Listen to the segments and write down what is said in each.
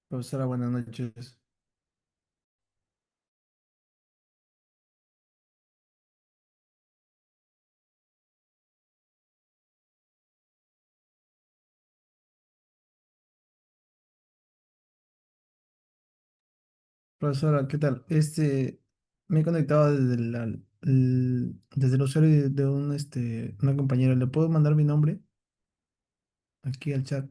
Profesora, buenas noches. Profesora, ¿qué tal? Me he conectado desde el usuario de una compañera. ¿Le puedo mandar mi nombre aquí al chat?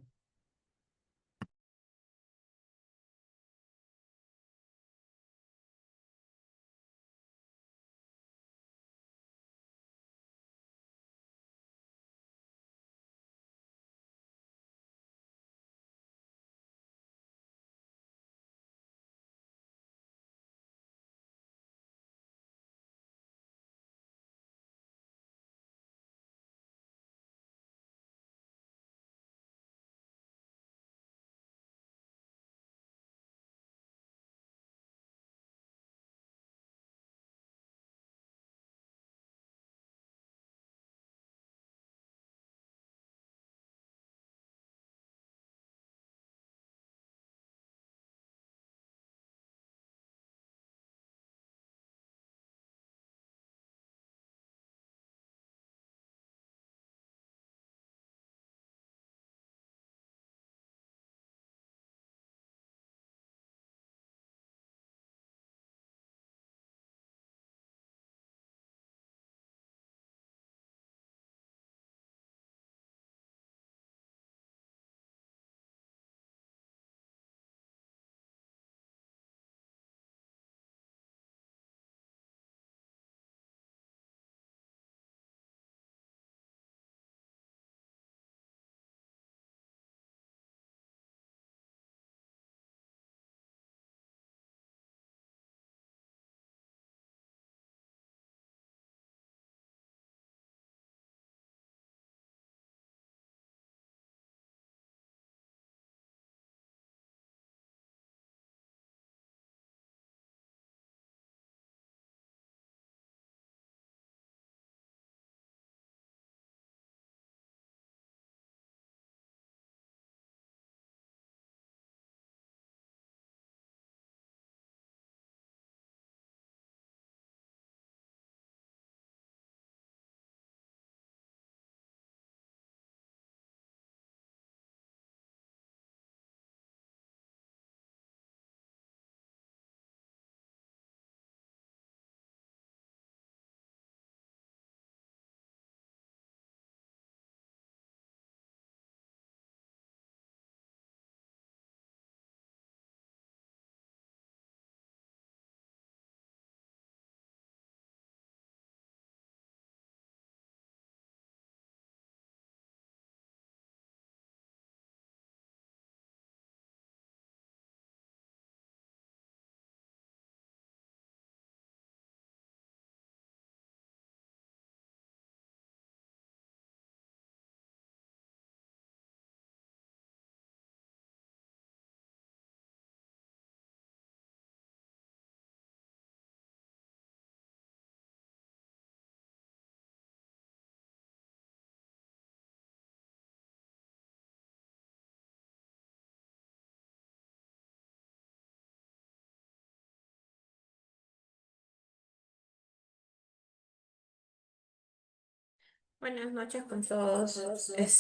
Buenas noches con todos.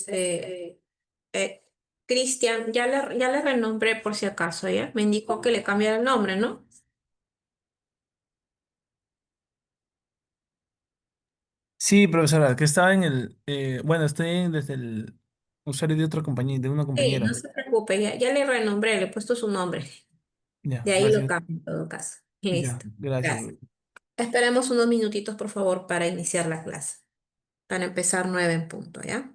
Eh, Cristian, ya le renombré por si acaso, ¿ya? Me indicó que le cambiara el nombre, ¿no? Sí, profesora, que estaba bueno, estoy desde el usuario de otra compañía, de una Sí, no compañera. se preocupe, ya le renombré, le he puesto su nombre. Ya, De ahí lo gracias. cambio en todo caso. Ya, Listo. gracias. Gracias. Esperemos unos minutitos, por favor, para iniciar la clase. Para empezar 9 en punto, ¿ya?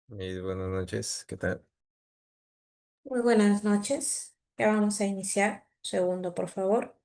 Buenas noches, ¿qué tal? Muy buenas noches. Ya vamos a iniciar. Segundo, por favor.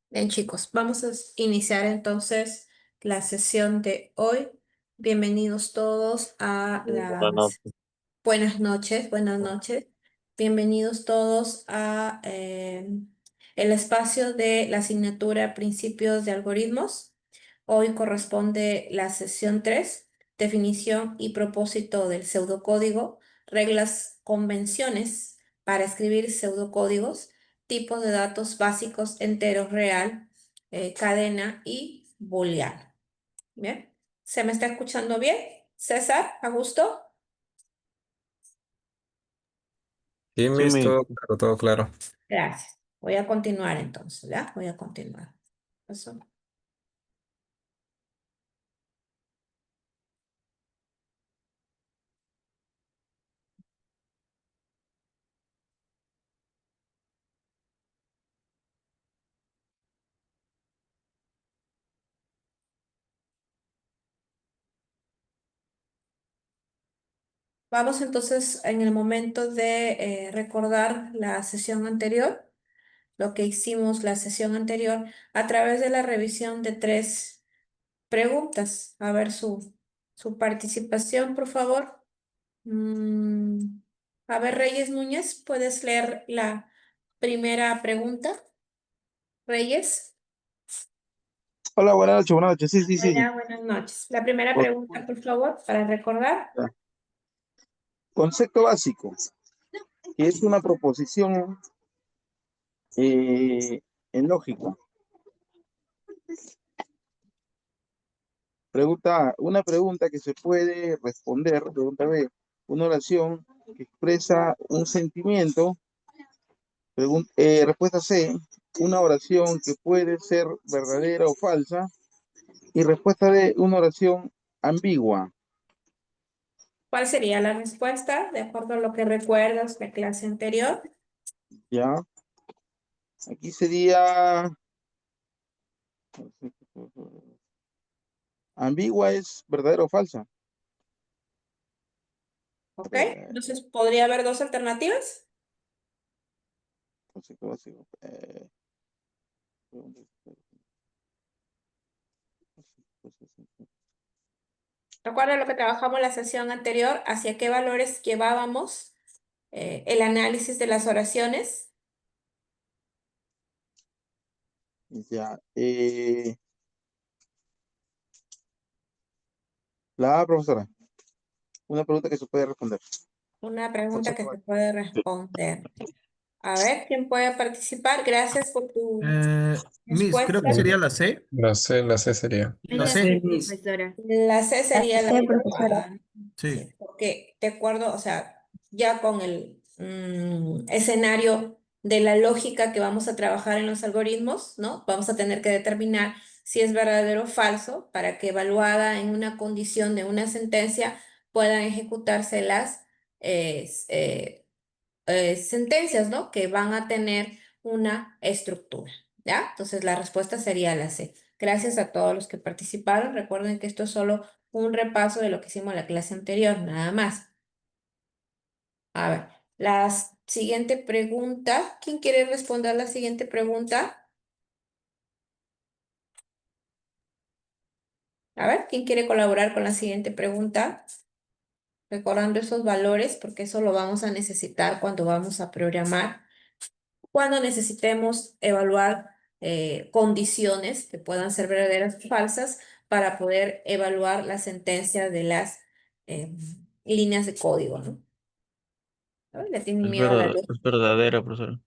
Bien, chicos, vamos a iniciar entonces la sesión de hoy. Bienvenidos todos a Buenas las... noches. Buenas noches, buenas noches. Bienvenidos todos a el espacio de la asignatura Principios de Algoritmos. Hoy corresponde la sesión 3, definición y propósito del pseudocódigo, reglas, convenciones para escribir pseudocódigos, tipos de datos básicos enteros real, cadena y booleano. Bien, ¿se me está escuchando bien? César, ¿Augusto? Sí, Sí, Miss, mi, todo claro. Gracias. Voy a continuar entonces, ¿ya? Voy a continuar. Eso. Vamos entonces en el momento de recordar la sesión anterior, lo que hicimos la sesión anterior, a través de la revisión de 3 preguntas. A ver su participación, por favor. Mm, a ver, Reyes Núñez, ¿puedes leer la primera pregunta? Reyes. Hola, buenas noches. Sí, sí, sí. Buenas noches. La primera O- pregunta, por favor, para recordar. ya. Concepto básico, que es una proposición en lógica. Una pregunta que se puede responder, pregunta B, una oración que expresa un sentimiento. Respuesta C, una oración que puede ser verdadera o falsa. Y respuesta D, una oración ambigua. ¿Cuál sería la respuesta de acuerdo a lo que recuerdas de clase anterior? ¿Ya? Aquí sería... Ambigua es verdadera o falsa. ¿Ok? Eh, Entonces, ¿podría haber 2 alternativas? concepto básico. Recuerda lo que trabajamos la sesión anterior, hacia qué valores llevábamos el análisis de las oraciones. Ya. La A, profesora. Una pregunta que se puede responder. Una pregunta que se puede responder. A ver, ¿quién puede participar? Gracias por tu Miss, creo que respuesta. sería la C. La C sería. La La C. C, profesora. La C sería la C, profesora. adecuada. Sí. Sí, porque de acuerdo, o sea, ya con el escenario de la lógica que vamos a trabajar en los algoritmos, ¿no? Vamos a tener que determinar si es verdadero o falso para que evaluada en una condición de una sentencia puedan ejecutarse las sentencias, ¿no? Que van a tener una estructura, ¿ya? Entonces la respuesta sería la C. Gracias a todos los que participaron. Recuerden que esto es solo un repaso de lo que hicimos en la clase anterior, nada más. A ver, la siguiente pregunta. ¿Quién quiere responder la siguiente pregunta? A ver, ¿quién quiere colaborar con la siguiente pregunta? Recordando esos valores, porque eso lo vamos a necesitar cuando vamos a programar. Cuando necesitemos evaluar condiciones que puedan ser verdaderas o falsas para poder evaluar la sentencia de las eh, líneas de código, ¿no? A ver, le tienen miedo a la luz. Es verdadera, profesora.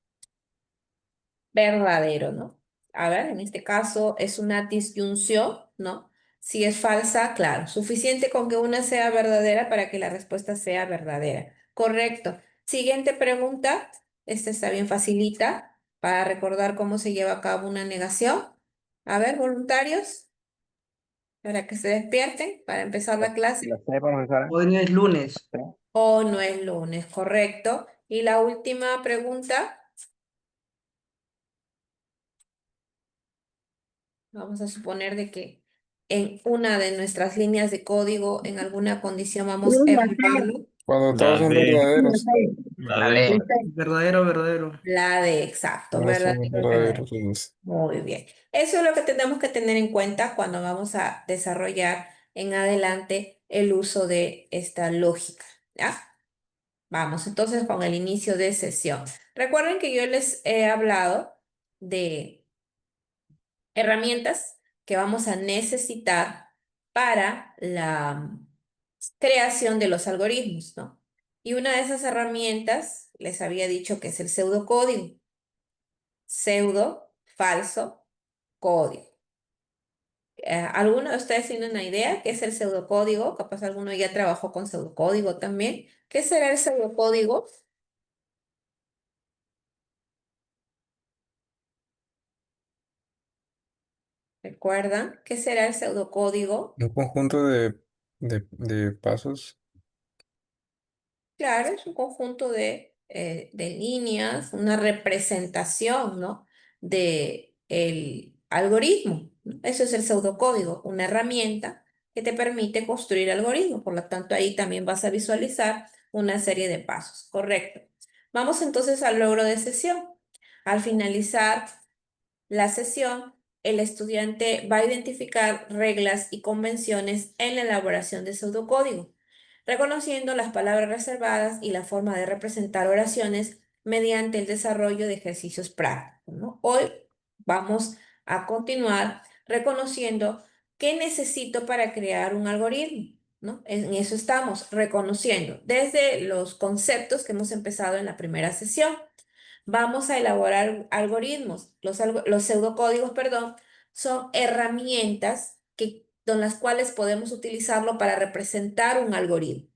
Verdadero, ¿no? A ver, en este caso es una disyunción, ¿no? Si es falsa, claro, suficiente con que una sea verdadera para que la respuesta sea verdadera. Correcto. Siguiente pregunta. Esta está bien facilita para recordar cómo se lleva a cabo una negación. A ver, voluntarios, para que se despierten para empezar la clase. La C, profesora. Hoy no es lunes. O no es lunes, correcto. Y la última pregunta. Vamos a suponer de que en una de nuestras líneas de código, en alguna condición vamos a evaluarlo. Cuando todos La son D. verdaderos. La D. Verdadero, verdadero. La de exacto, Todos ¿verdad? son verdaderos. Dice. Muy bien. Eso es lo que tenemos que tener en cuenta cuando vamos a desarrollar en adelante el uso de esta lógica, ¿ya? Vamos entonces con el inicio de sesión. Recuerden que yo les he hablado de herramientas que vamos a necesitar para la creación de los algoritmos, ¿no? Y una de esas herramientas les había dicho que es el pseudocódigo. Pseudo, falso, código. ¿Alguno de ustedes tiene una idea qué es el pseudocódigo? Capaz alguno ya trabajó con pseudocódigo también. ¿Qué será el pseudocódigo? ¿Recuerdan? ¿Qué será el pseudocódigo? Un conjunto de pasos. Claro, es un conjunto de líneas, una representación, ¿no? De el algoritmo, ¿no? Eso es el pseudocódigo, una herramienta que te permite construir algoritmos. Por lo tanto, ahí también vas a visualizar una serie de pasos. Correcto. Vamos entonces al logro de sesión. Al finalizar la sesión, el estudiante va a identificar reglas y convenciones en la elaboración de pseudocódigo, reconociendo las palabras reservadas y la forma de representar oraciones mediante el desarrollo de ejercicios prácticos, ¿no? Hoy vamos a continuar reconociendo qué necesito para crear un algoritmo, ¿no? En eso estamos, reconociendo desde los conceptos que hemos empezado en la primera sesión. Vamos a elaborar algoritmos. Los pseudocódigos, perdón, son herramientas con las cuales podemos utilizarlo para representar un algoritmo.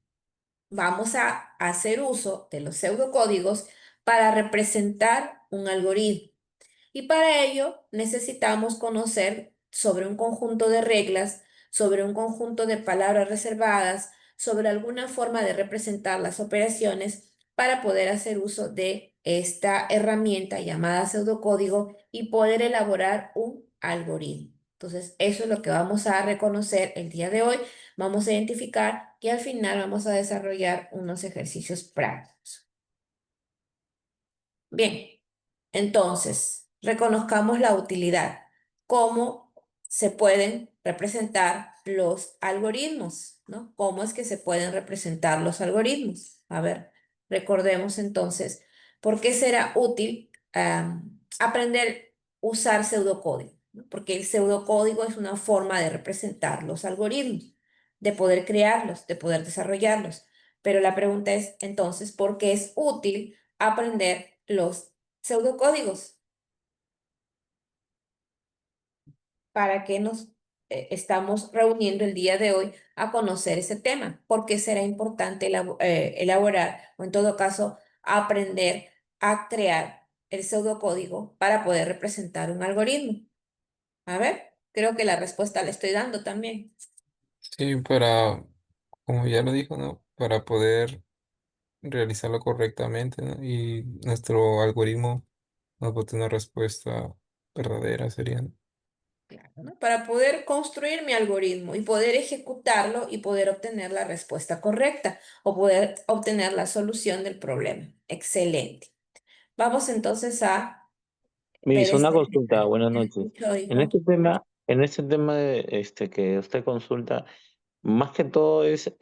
Vamos a hacer uso de los pseudocódigos para representar un algoritmo. Y para ello necesitamos conocer sobre un conjunto de reglas, sobre un conjunto de palabras reservadas, sobre alguna forma de representar las operaciones para poder hacer uso de esta herramienta llamada pseudocódigo y poder elaborar un algoritmo. Entonces, eso es lo que vamos a reconocer el día de hoy. Vamos a identificar y al final vamos a desarrollar unos ejercicios prácticos. Bien. Entonces, reconozcamos la utilidad. ¿Cómo se pueden representar los algoritmos? ¿No? ¿Cómo es que se pueden representar los algoritmos? A ver, Recordemos entonces, ¿por qué será útil aprender a usar pseudocódigo? ¿No? Porque el pseudocódigo es una forma de representar los algoritmos, de poder crearlos, de poder desarrollarlos. Pero la pregunta es entonces, ¿por qué es útil aprender los pseudocódigos? ¿Para qué nos estamos reuniendo el día de hoy a conocer ese tema? ¿Por qué será importante elaborar o en todo caso aprender a crear el pseudocódigo para poder representar un algoritmo? A ver, creo que la respuesta la estoy dando también. Sí, como ya lo dijo, ¿no? Para poder realizarlo correctamente, ¿no? Y nuestro algoritmo nos va a tener una respuesta verdadera, sería, ¿no? Claro, ¿no? Para poder construir mi algoritmo y poder ejecutarlo y poder obtener la respuesta correcta o poder obtener la solución del problema. Excelente. Vamos entonces a ver Miss, una este consulta, escenario. buenas ¿Me noches. escucho, En hijo? este tema que usted consulta, más que todo es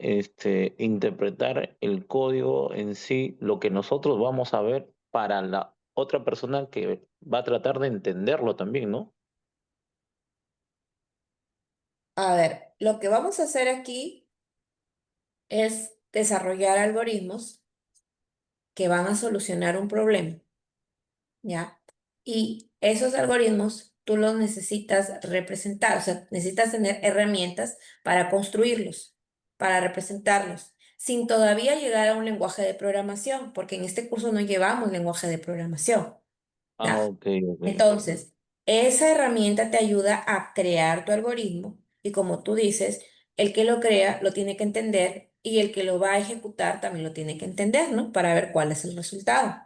interpretar el código en sí, lo que nosotros vamos a ver para la otra persona que va a tratar de entenderlo también, ¿no? A ver, lo que vamos a hacer aquí es desarrollar algoritmos que van a solucionar un problema, ¿ya? Y esos algoritmos tú los necesitas representar, o sea, necesitas tener herramientas para construirlos, para representarlos, sin todavía llegar a un lenguaje de programación, porque en este curso no llevamos lenguaje de programación. Ah, ¿Ya? ok, ok. Entonces, esa herramienta te ayuda a crear tu algoritmo y como tú dices, el que lo crea lo tiene que entender y el que lo va a ejecutar también lo tiene que entender, ¿no? Para ver cuál es el resultado,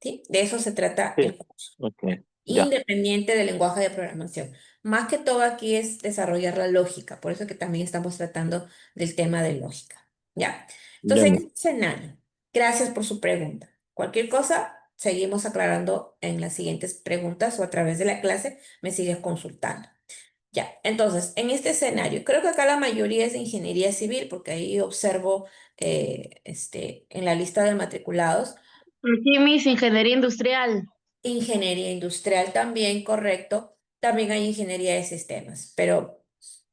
¿sí? De eso se trata Sí, el curso, ok, ¿ya? ya, Independiente del lenguaje de programación. Más que todo aquí es desarrollar la lógica, por eso que también estamos tratando del tema de lógica, ¿ya? ya, Entonces, en Miss. este escenario, gracias por su pregunta. Cualquier cosa, seguimos aclarando en las siguientes preguntas o a través de la clase me sigues consultando. Ya, entonces, en este escenario, creo que acá la mayoría es de ingeniería civil, porque ahí observo en la lista de matriculados. Sí, Miss, ingeniería industrial. Ingeniería industrial también, correcto. También hay ingeniería de sistemas, pero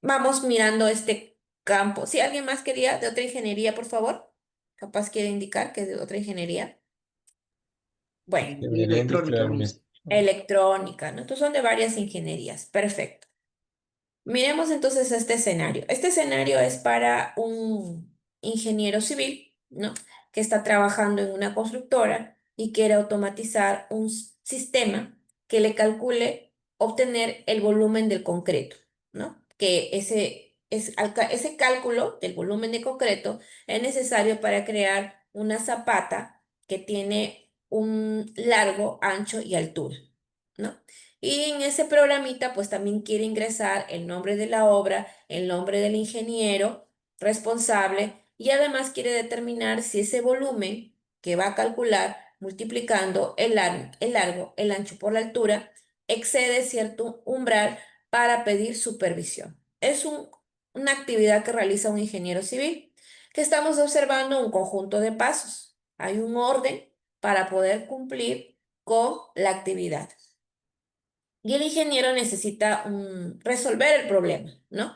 vamos mirando este campo. Si alguien más quería de otra ingeniería, por favor, capaz quiere indicar que es de otra ingeniería. Bueno, Ingeniería Electrónica, industrial, Miss. electrónica, ¿no? Estos son de varias ingenierías. Perfecto. Miremos entonces este escenario. Este escenario es para un ingeniero civil, ¿no? Que está trabajando en una constructora y quiere automatizar un sistema que le calcule obtener el volumen del concreto, ¿no? Que ese cálculo del volumen de concreto es necesario para crear una zapata que tiene un largo, ancho y altura, ¿no? Y en ese programita, pues también quiere ingresar el nombre de la obra, el nombre del ingeniero responsable y además quiere determinar si ese volumen que va a calcular multiplicando el largo, el ancho por la altura, excede cierto umbral para pedir supervisión. Es una actividad que realiza un ingeniero civil, que estamos observando un conjunto de pasos. Hay un orden para poder cumplir con la actividad. Y el ingeniero necesita resolver el problema, ¿no?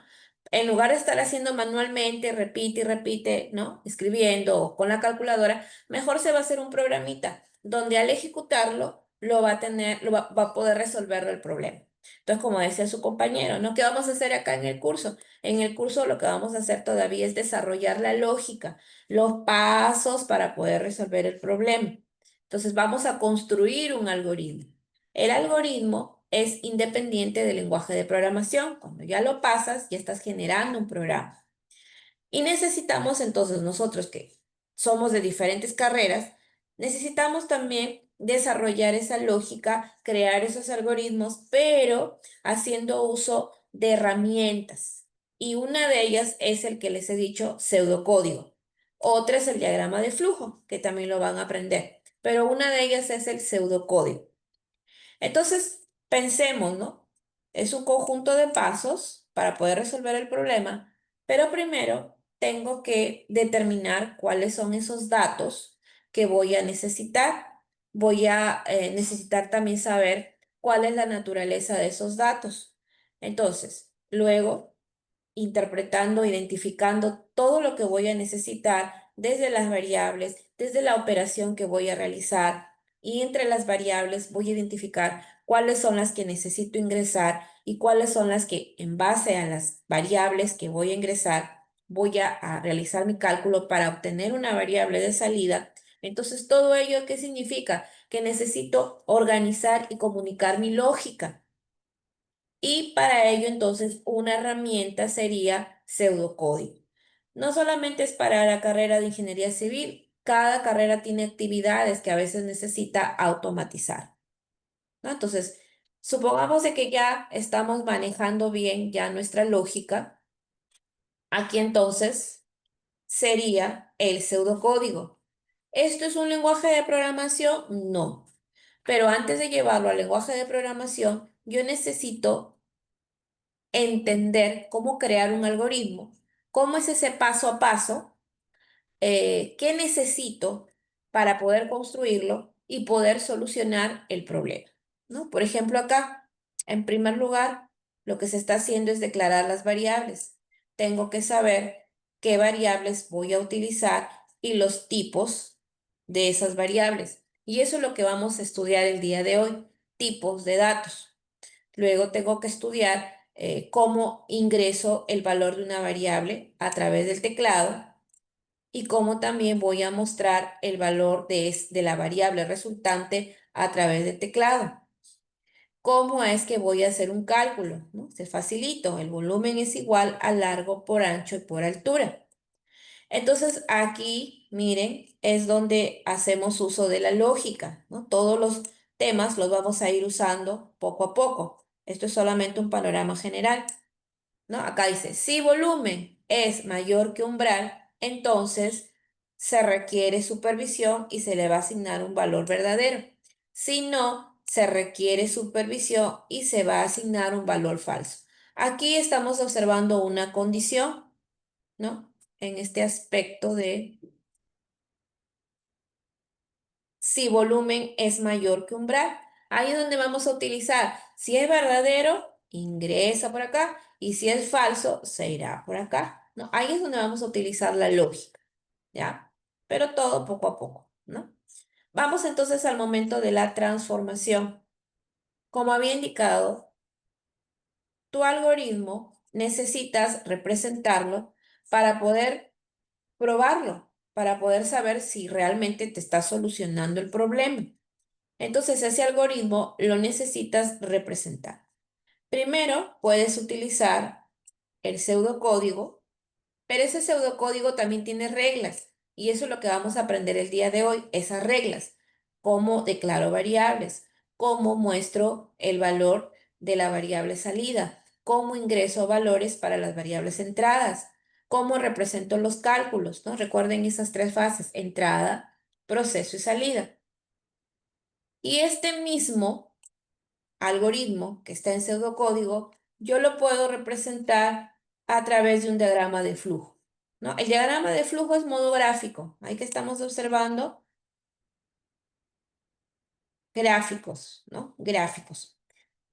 En lugar de estar haciendo manualmente, repite y repite, ¿no? Escribiendo o con la calculadora, mejor se va a hacer un programita donde al ejecutarlo lo va a tener, va a poder resolver el problema. Entonces, como decía su compañero, ¿no? ¿Qué vamos a hacer acá en el curso? En el curso lo que vamos a hacer todavía es desarrollar la lógica, los pasos para poder resolver el problema. Entonces, vamos a construir un algoritmo. El algoritmo es independiente del lenguaje de programación. Cuando ya lo pasas, ya estás generando un programa. Y necesitamos entonces nosotros que somos de diferentes carreras, necesitamos también desarrollar esa lógica, crear esos algoritmos, pero haciendo uso de herramientas. Y una de ellas es el que les he dicho, pseudocódigo. Otra es el diagrama de flujo, que también lo van a aprender, pero una de ellas es el pseudocódigo. Entonces, pensemos, ¿no? Es un conjunto de pasos para poder resolver el problema, pero primero tengo que determinar cuáles son esos datos que voy a necesitar. Voy a necesitar también saber cuál es la naturaleza de esos datos. Entonces, luego interpretando, identificando todo lo que voy a necesitar desde las variables, desde la operación que voy a realizar y entre las variables voy a identificar cuáles son las que necesito ingresar y cuáles son las que en base a las variables que voy a ingresar voy a realizar mi cálculo para obtener una variable de salida. Entonces, ¿todo ello qué significa? Que necesito organizar y comunicar mi lógica. Y para ello, entonces, una herramienta sería pseudocódigo. No solamente es para la carrera de ingeniería civil, cada carrera tiene actividades que a veces necesita automatizar, ¿no? Entonces, supongamos de que ya estamos manejando bien ya nuestra lógica. Aquí entonces sería el pseudocódigo. ¿Esto es un lenguaje de programación? No. Pero antes de llevarlo al lenguaje de programación, yo necesito entender cómo crear un algoritmo, cómo es ese paso a paso, qué necesito para poder construirlo y poder solucionar el problema, ¿no? Por ejemplo, acá, en primer lugar, lo que se está haciendo es declarar las variables. Tengo que saber qué variables voy a utilizar y los tipos de esas variables. Y eso es lo que vamos a estudiar el día de hoy, tipos de datos. Luego tengo que estudiar cómo ingreso el valor de una variable a través del teclado y cómo también voy a mostrar el valor de la variable resultante a través del teclado. ¿Cómo es que voy a hacer un cálculo? ¿No? Se facilito. El volumen es igual a largo por ancho y por altura. Entonces aquí, miren, es donde hacemos uso de la lógica, ¿no? Todos los temas los vamos a ir usando poco a poco. Esto es solamente un panorama general, ¿no? Acá dice, si volumen es mayor que umbral, entonces se requiere supervisión y se le va a asignar un valor verdadero. Si no, se requiere supervisión y se va a asignar un valor falso. Aquí estamos observando una condición, ¿no? En este aspecto de si volumen es mayor que umbral. Ahí es donde vamos a utilizar, si es verdadero, ingresa por acá, y si es falso, se irá por acá, ¿no? Ahí es donde vamos a utilizar la lógica, ¿ya? Pero todo poco a poco, ¿no? Vamos entonces al momento de la transformación. Como había indicado, tu algoritmo necesitas representarlo para poder probarlo, para poder saber si realmente te está solucionando el problema. Entonces, ese algoritmo lo necesitas representar. Primero, puedes utilizar el pseudocódigo, pero ese pseudocódigo también tiene reglas y eso es lo que vamos a aprender el día de hoy, esas reglas. Cómo declaro variables, cómo muestro el valor de la variable salida, cómo ingreso valores para las variables entradas, cómo represento los cálculos, ¿no? Recuerden esas tres fases, entrada, proceso y salida. Y este mismo algoritmo que está en pseudocódigo, yo lo puedo representar a través de un diagrama de flujo, ¿no? El diagrama de flujo es modo gráfico. Ahí que estamos observando gráficos, ¿no? Gráficos.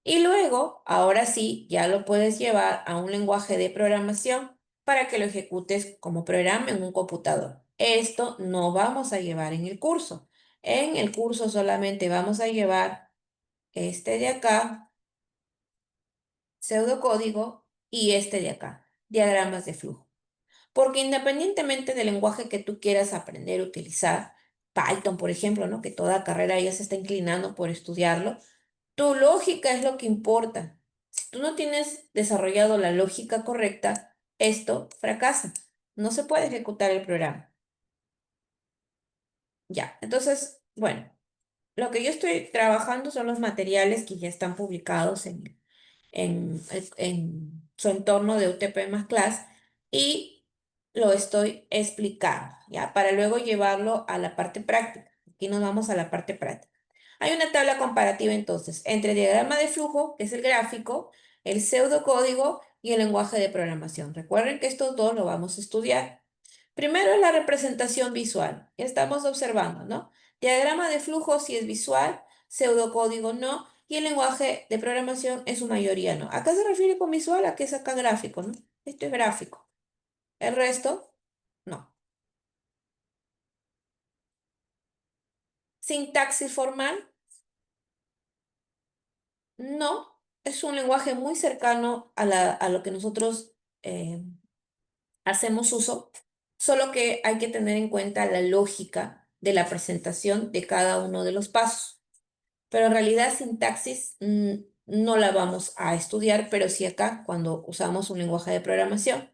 Y luego, ahora sí, ya lo puedes llevar a un lenguaje de programación para que lo ejecutes como programa en un computador. Esto no vamos a llevar en el curso. En el curso solamente vamos a llevar este de acá, pseudocódigo, y este de acá, diagramas de flujo. Porque independientemente del lenguaje que tú quieras aprender a utilizar, Python, por ejemplo, ¿no? Que toda carrera ya se está inclinando por estudiarlo, tu lógica es lo que importa. Si tú no tienes desarrollado la lógica correcta, esto fracasa. No se puede ejecutar el programa. Ya, entonces, bueno, lo que yo estoy trabajando son los materiales que ya están publicados en su entorno de UTP más Class y lo estoy explicando, ¿ya? Para luego llevarlo a la parte práctica. Aquí nos vamos a la parte práctica. Hay una tabla comparativa entonces entre el diagrama de flujo, que es el gráfico, el pseudocódigo y el lenguaje de programación. Recuerden que estos dos lo vamos a estudiar. Primero es la representación visual. Ya estamos observando, ¿no? Diagrama de flujo si es visual, pseudocódigo no, y el lenguaje de programación en su mayoría no. ¿A qué se refiere con visual? A qué es acá gráfico, ¿no? Esto es gráfico. El resto, no. Sintaxis formal, no. Es un lenguaje muy cercano a lo que nosotros hacemos uso, solo que hay que tener en cuenta la lógica de la presentación de cada uno de los pasos. Pero en realidad sintaxis no la vamos a estudiar, pero sí acá cuando usamos un lenguaje de programación.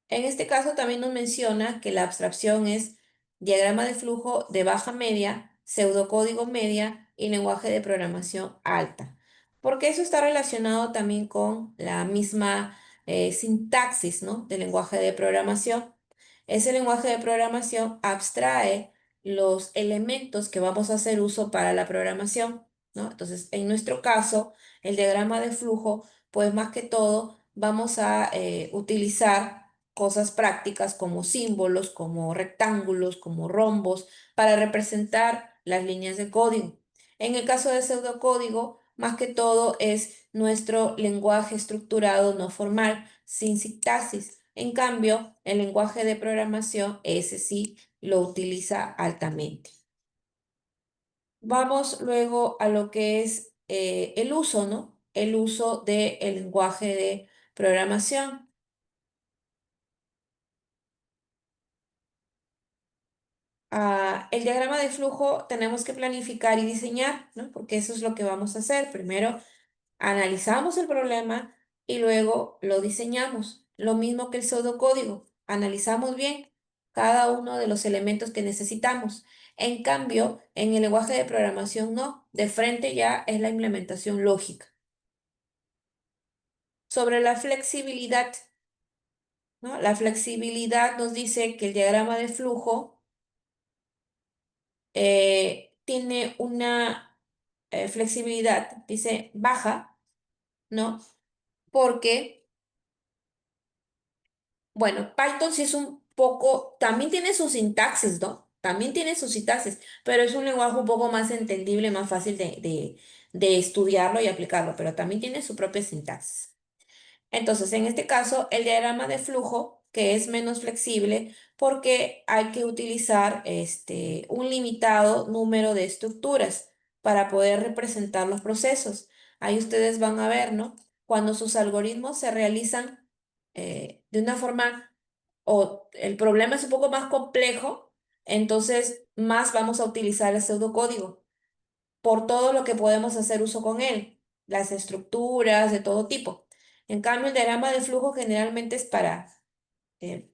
En este caso también nos menciona que la abstracción es diagrama de flujo de baja media, pseudocódigo media y lenguaje de programación alta. Porque eso está relacionado también con la misma sintaxis, ¿no? Del lenguaje de programación. Ese lenguaje de programación abstrae los elementos que vamos a hacer uso para la programación, ¿no? Entonces, en nuestro caso, el diagrama de flujo, pues más que todo, vamos a utilizar cosas prácticas como símbolos, como rectángulos, como rombos, para representar las líneas de código. En el caso de pseudocódigo, más que todo es nuestro lenguaje estructurado no formal, sin sintaxis. En cambio, el lenguaje de programación, ese sí lo utiliza altamente. Vamos luego a lo que es el uso, ¿no? El uso del lenguaje de programación. El diagrama de flujo tenemos que planificar y diseñar, ¿no? Porque eso es lo que vamos a hacer. Primero analizamos el problema y luego lo diseñamos. Lo mismo que el pseudocódigo. Analizamos bien cada uno de los elementos que necesitamos. En cambio, en el lenguaje de programación no. De frente ya es la implementación lógica. Sobre la flexibilidad, ¿no? La flexibilidad nos dice que el diagrama de flujo tiene una flexibilidad, dice baja, ¿no? Porque, bueno, Python sí es un poco, también tiene su sintaxis, ¿no? También tiene su sintaxis, pero es un lenguaje un poco más entendible, más fácil de estudiarlo y aplicarlo, pero también tiene su propia sintaxis. Entonces, en este caso, el diagrama de flujo, que es menos flexible, porque hay que utilizar un limitado número de estructuras para poder representar los procesos. Ahí ustedes van a ver, ¿no? Cuando sus algoritmos se realizan de una forma o el problema es un poco más complejo, entonces más vamos a utilizar el pseudocódigo por todo lo que podemos hacer uso con él, las estructuras de todo tipo. En cambio, el diagrama de flujo generalmente es para eh,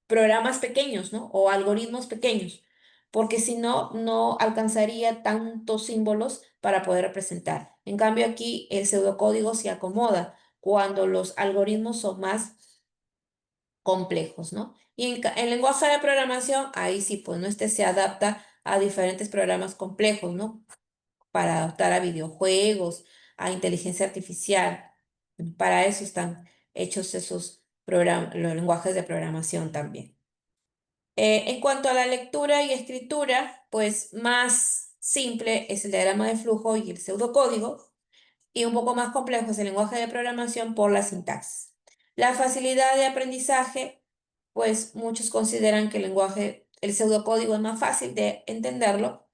programas pequeños, ¿no? O algoritmos pequeños, porque si no, no alcanzaría tantos símbolos para poder representar. En cambio, aquí el pseudocódigo se acomoda cuando los algoritmos son más complejos, ¿no? Y en lenguaje de programación, ahí sí, pues, ¿no? Se adapta a diferentes programas complejos, ¿no? Para adaptar a videojuegos, a inteligencia artificial. Para eso están hechos esos los lenguajes de programación también. En cuanto a la lectura y escritura, pues más simple es el diagrama de flujo y el pseudocódigo, y un poco más complejo es el lenguaje de programación por la sintaxis. La facilidad de aprendizaje, pues muchos consideran que el pseudocódigo es más fácil de entenderlo,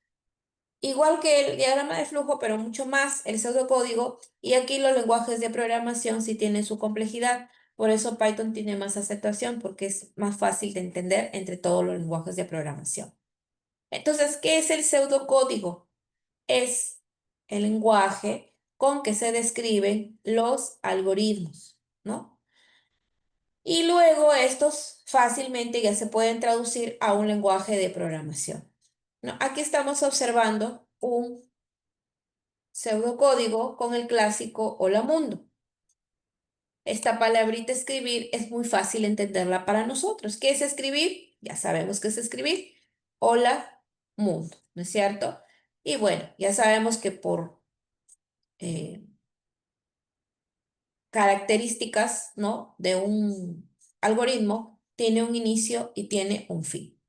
igual que el diagrama de flujo, pero mucho más el pseudocódigo, y aquí los lenguajes de programación sí tienen su complejidad. Por eso Python tiene más aceptación, porque es más fácil de entender entre todos los lenguajes de programación. Entonces, ¿qué es el pseudocódigo? Es el lenguaje con que se describen los algoritmos, ¿no? Y luego estos fácilmente ya se pueden traducir a un lenguaje de programación, ¿no? Aquí estamos observando un pseudocódigo con el clásico Hola Mundo. Esta palabrita escribir es muy fácil entenderla para nosotros. ¿Qué es escribir? Ya sabemos qué es escribir. Hola Mundo, ¿no es cierto? Y bueno, ya sabemos que por eh, características, ¿no?, de un algoritmo, tiene un inicio y tiene un fin.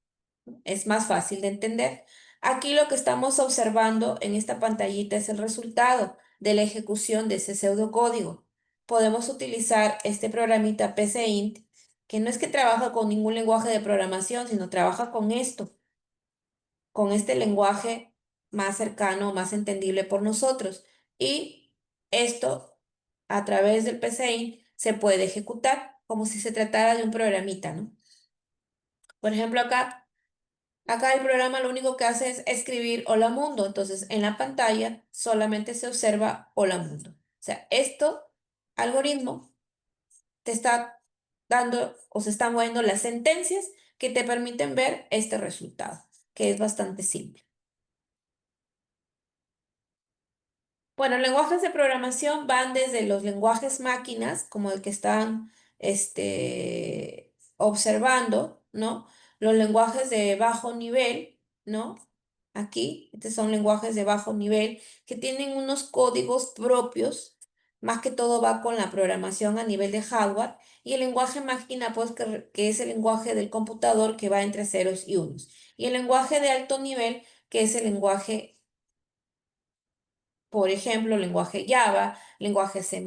Es más fácil de entender. Aquí lo que estamos observando en esta pantallita es el resultado de la ejecución de ese pseudocódigo. Podemos utilizar este programita PCInt, que no es que trabaja con ningún lenguaje de programación, sino trabaja con esto, con este lenguaje más cercano, más entendible por nosotros. Y esto, a través del PCInt, se puede ejecutar como si se tratara de un programita, ¿no? Por ejemplo, acá el programa lo único que hace es escribir hola mundo. Entonces, en la pantalla solamente se observa hola mundo. O sea, algoritmo, te está dando o se están moviendo las sentencias que te permiten ver este resultado, que es bastante simple. Bueno, lenguajes de programación van desde los lenguajes máquinas, como el que están observando, ¿no? Los lenguajes de bajo nivel, ¿no? Aquí, estos son lenguajes de bajo nivel que tienen unos códigos propios, más que todo va con la programación a nivel de hardware, y el lenguaje máquina, pues, que es el lenguaje del computador que va entre ceros y unos. Y el lenguaje de alto nivel, que es el lenguaje, por ejemplo, lenguaje Java, lenguaje C++,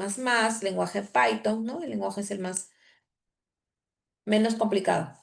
lenguaje Python, ¿no? El lenguaje es el menos complicado.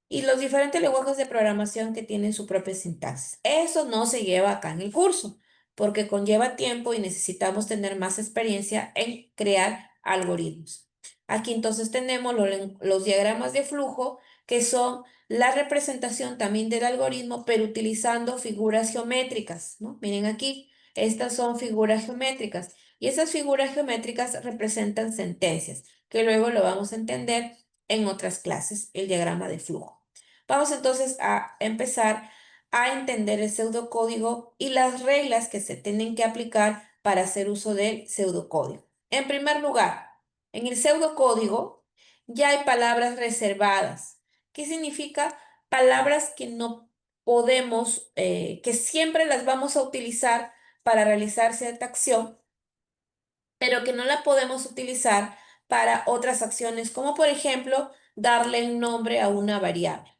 Y los diferentes lenguajes de programación que tienen su propia sintaxis. Eso no se lleva acá en el curso, porque conlleva tiempo y necesitamos tener más experiencia en crear algoritmos. Aquí entonces tenemos los diagramas de flujo, que son la representación también del algoritmo, pero utilizando figuras geométricas, ¿no? Miren aquí, estas son figuras geométricas y esas figuras geométricas representan sentencias, que luego lo vamos a entender en otras clases, el diagrama de flujo. Vamos entonces a empezar a entender el pseudocódigo y las reglas que se tienen que aplicar para hacer uso del pseudocódigo. En primer lugar, en el pseudocódigo ya hay palabras reservadas. ¿Qué significa? Palabras que no podemos, que siempre las vamos a utilizar para realizar cierta acción, pero que no la podemos utilizar para otras acciones, como por ejemplo darle un nombre a una variable,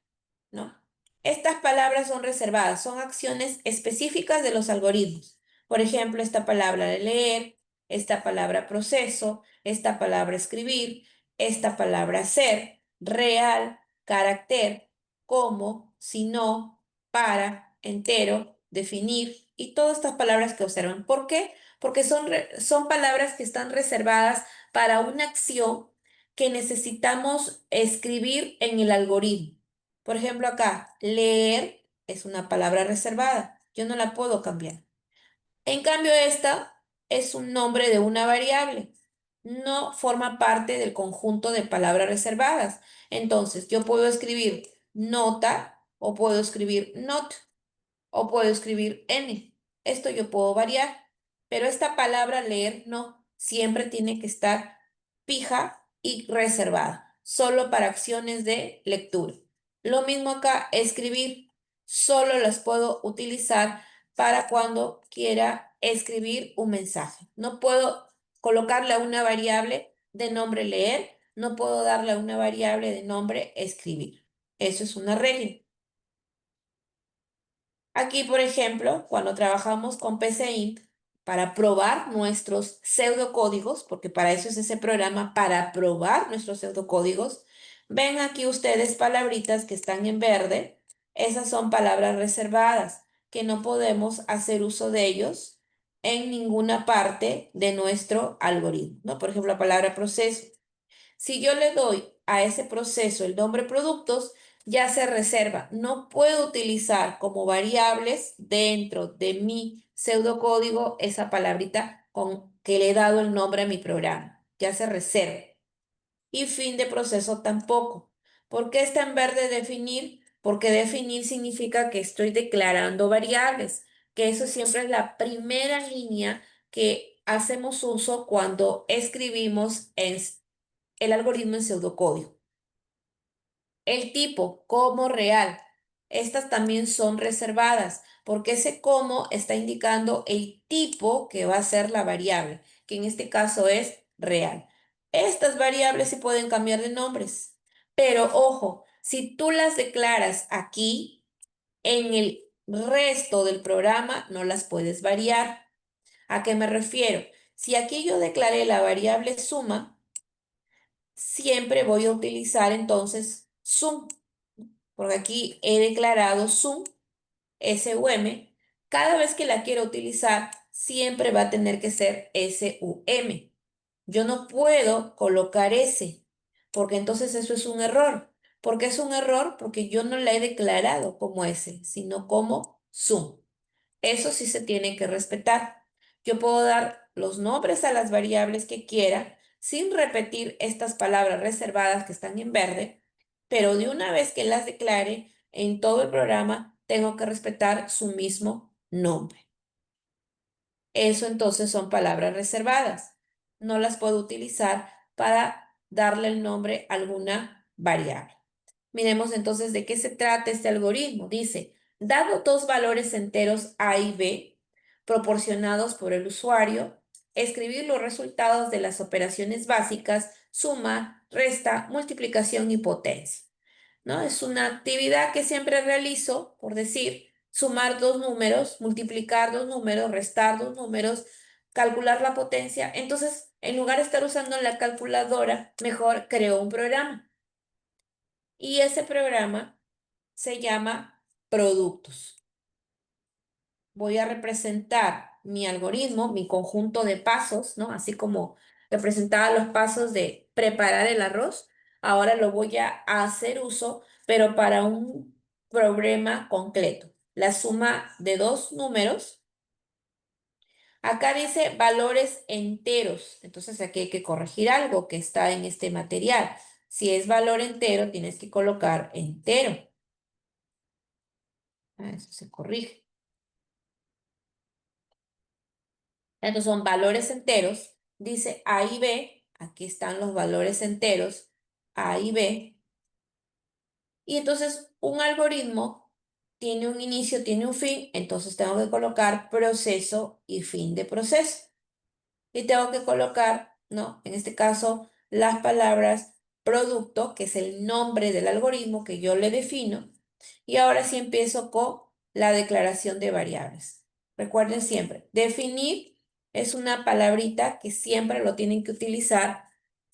¿no? Estas palabras son reservadas, son acciones específicas de los algoritmos. Por ejemplo, esta palabra de leer, esta palabra proceso, esta palabra escribir, esta palabra hacer, real, carácter, como, si no, para, entero, definir y todas estas palabras que observan. ¿Por qué? Porque son palabras que están reservadas para una acción que necesitamos escribir en el algoritmo. Por ejemplo, acá, leer es una palabra reservada. Yo no la puedo cambiar. En cambio, esta es un nombre de una variable. No forma parte del conjunto de palabras reservadas. Entonces, yo puedo escribir nota o puedo escribir not o puedo escribir N. Esto yo puedo variar, pero esta palabra leer no, siempre tiene que estar fija y reservada, solo para acciones de lectura. Lo mismo acá, escribir, solo las puedo utilizar para cuando quiera escribir un mensaje. No puedo colocarle a una variable de nombre leer, no puedo darle a una variable de nombre escribir. Eso es una regla. Aquí, por ejemplo, cuando trabajamos con PCInt para probar nuestros pseudocódigos, porque para eso es ese programa, para probar nuestros pseudocódigos, ven aquí ustedes palabritas que están en verde. Esas son palabras reservadas, que no podemos hacer uso de ellos en ninguna parte de nuestro algoritmo, ¿no? Por ejemplo, la palabra proceso. Si yo le doy a ese proceso el nombre productos, ya se reserva. No puedo utilizar como variables dentro de mi pseudocódigo esa palabrita con que le he dado el nombre a mi programa. Ya se reserva. Y fin de proceso tampoco. ¿Por qué está en verde definir? Porque definir significa que estoy declarando variables, que eso siempre es la primera línea que hacemos uso cuando escribimos el algoritmo en pseudocódigo. El tipo, como real. Estas también son reservadas porque ese como está indicando el tipo que va a ser la variable, que en este caso es real. Estas variables sí pueden cambiar de nombres, pero ojo, si tú las declaras aquí, en el resto del programa no las puedes variar. ¿A qué me refiero? Si aquí yo declaré la variable suma, siempre voy a utilizar entonces sum, porque aquí he declarado sum, SUM. Cada vez que la quiero utilizar, siempre va a tener que ser SUM. Yo no puedo colocar S, porque entonces eso es un error. ¿Por qué es un error? Porque yo no la he declarado como S, sino como sum. Eso sí se tiene que respetar. Yo puedo dar los nombres a las variables que quiera sin repetir estas palabras reservadas que están en verde, pero de una vez que las declare en todo el programa, tengo que respetar su mismo nombre. Eso entonces son palabras reservadas. No las puedo utilizar para darle el nombre a alguna variable. Miremos entonces de qué se trata este algoritmo. Dice, dado dos valores enteros A y B, proporcionados por el usuario, escribir los resultados de las operaciones básicas, suma, resta, multiplicación y potencia. ¿No? Es una actividad que siempre realizo, por decir, sumar dos números, multiplicar dos números, restar dos números, calcular la potencia. Entonces, en lugar de estar usando la calculadora, mejor creo un programa. Y ese programa se llama productos. Voy a representar mi algoritmo, mi conjunto de pasos, ¿no? Así como representaba los pasos de preparar el arroz, ahora lo voy a hacer uso, pero para un problema concreto. La suma de dos números. Acá dice valores enteros, entonces aquí hay que corregir algo que está en este material. Si es valor entero, tienes que colocar entero. Eso se corrige. Entonces son valores enteros. Dice A y B. Aquí están los valores enteros. A y B. Y entonces un algoritmo tiene un inicio, tiene un fin. Entonces tengo que colocar proceso y fin de proceso. Y tengo que colocar, ¿no? En este caso, las palabras producto, que es el nombre del algoritmo que yo le defino. Y ahora sí empiezo con la declaración de variables. Recuerden siempre, definir es una palabrita que siempre lo tienen que utilizar,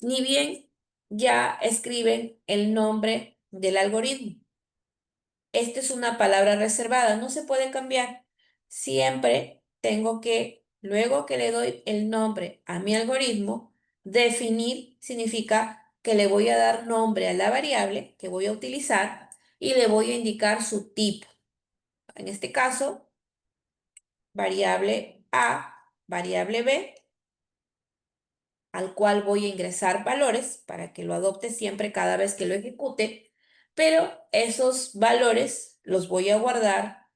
ni bien ya escriben el nombre del algoritmo. Esta es una palabra reservada, no se puede cambiar. Siempre tengo que, luego que le doy el nombre a mi algoritmo, definir significa que le voy a dar nombre a la variable que voy a utilizar y le voy a indicar su tipo. En este caso, variable A, variable B, al cual voy a ingresar valores para que lo adopte siempre cada vez que lo ejecute, pero esos valores los voy a guardar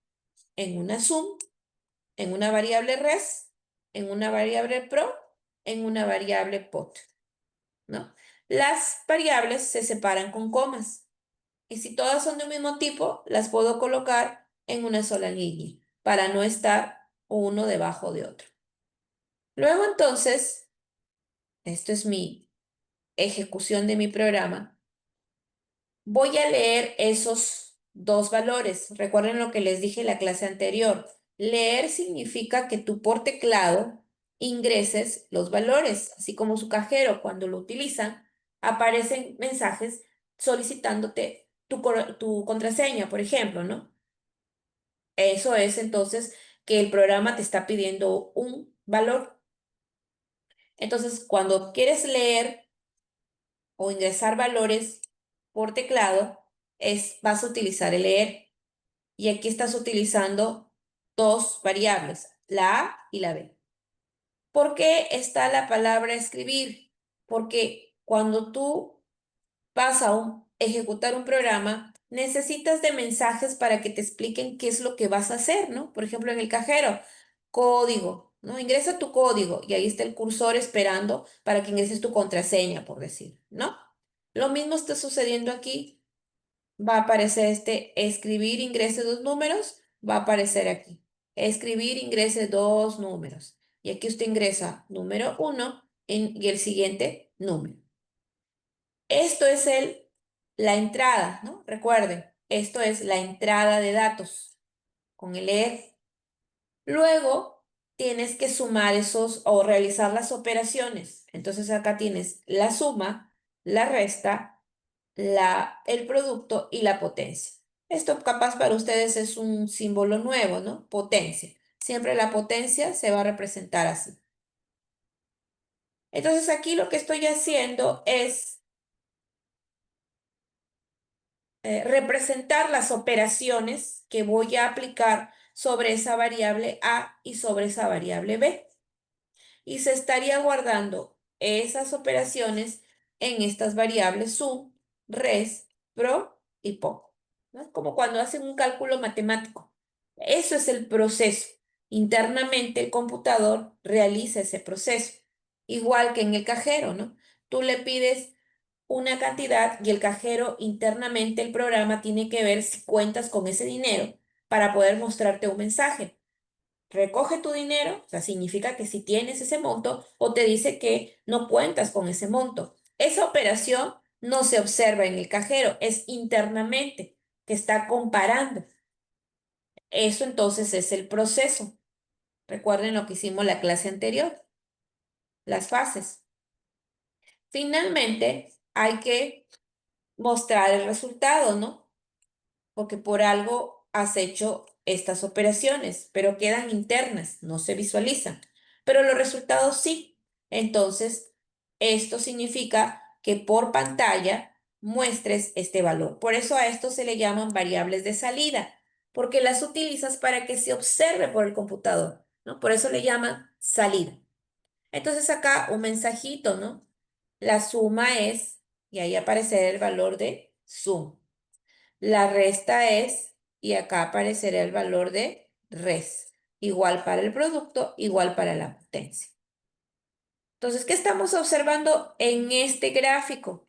en una sum, en una variable res, en una variable pro, en una variable pot, ¿no? Las variables se separan con comas y si todas son de un mismo tipo, las puedo colocar en una sola línea para no estar uno debajo de otro. Luego entonces, esto es mi ejecución de mi programa. Voy a leer esos dos valores. Recuerden lo que les dije en la clase anterior. Leer significa que tú por teclado ingreses los valores, así como su cajero cuando lo utilizan, aparecen mensajes solicitándote tu contraseña, por ejemplo, ¿no? Eso es entonces que el programa te está pidiendo un valor. Entonces, cuando quieres leer o ingresar valores por teclado, vas a utilizar el leer. Y aquí estás utilizando dos variables, la A y la B. ¿Por qué está la palabra escribir? Porque cuando tú vas a ejecutar un programa, necesitas de mensajes para que te expliquen qué es lo que vas a hacer, ¿no? Por ejemplo, en el cajero, código, ¿no? Ingresa tu código y ahí está el cursor esperando para que ingreses tu contraseña, por decir, ¿no? Lo mismo está sucediendo aquí. Va a aparecer escribir, ingrese dos números, va a aparecer aquí. Escribir, ingrese dos números. Y aquí usted ingresa número 1 y el siguiente número. Esto es la entrada, ¿no? Recuerden, esto es la entrada de datos con el ER. Luego tienes que sumar esos o realizar las operaciones. Entonces acá tienes la suma, la resta, el producto y la potencia. Esto capaz para ustedes es un símbolo nuevo, ¿no? Potencia. Siempre la potencia se va a representar así. Entonces aquí lo que estoy haciendo es representar las operaciones que voy a aplicar sobre esa variable A y sobre esa variable B. Y se estaría guardando esas operaciones en estas variables sum, res, pro y pop, ¿no? Es como cuando hacen un cálculo matemático. Eso es el proceso. Internamente el computador realiza ese proceso. Igual que en el cajero, ¿no? Tú le pides una cantidad y el cajero internamente, el programa tiene que ver si cuentas con ese dinero para poder mostrarte un mensaje. Recoge tu dinero, o sea, significa que si tienes ese monto o te dice que no cuentas con ese monto. Esa operación no se observa en el cajero, es internamente que está comparando. Eso entonces es el proceso. Recuerden lo que hicimos la clase anterior, las fases. Finalmente, hay que mostrar el resultado, ¿no? Porque por algo has hecho estas operaciones, pero quedan internas, no se visualizan. Pero los resultados sí. Entonces, esto significa que por pantalla muestres este valor. Por eso a esto se le llaman variables de salida, porque las utilizas para que se observe por el computador, ¿no? Por eso le llaman salida. Entonces acá un mensajito, ¿no? La suma es, y ahí aparecerá el valor de sum. La resta es, y acá aparecerá el valor de res. Igual para el producto, igual para la potencia. Entonces, ¿qué estamos observando en este gráfico?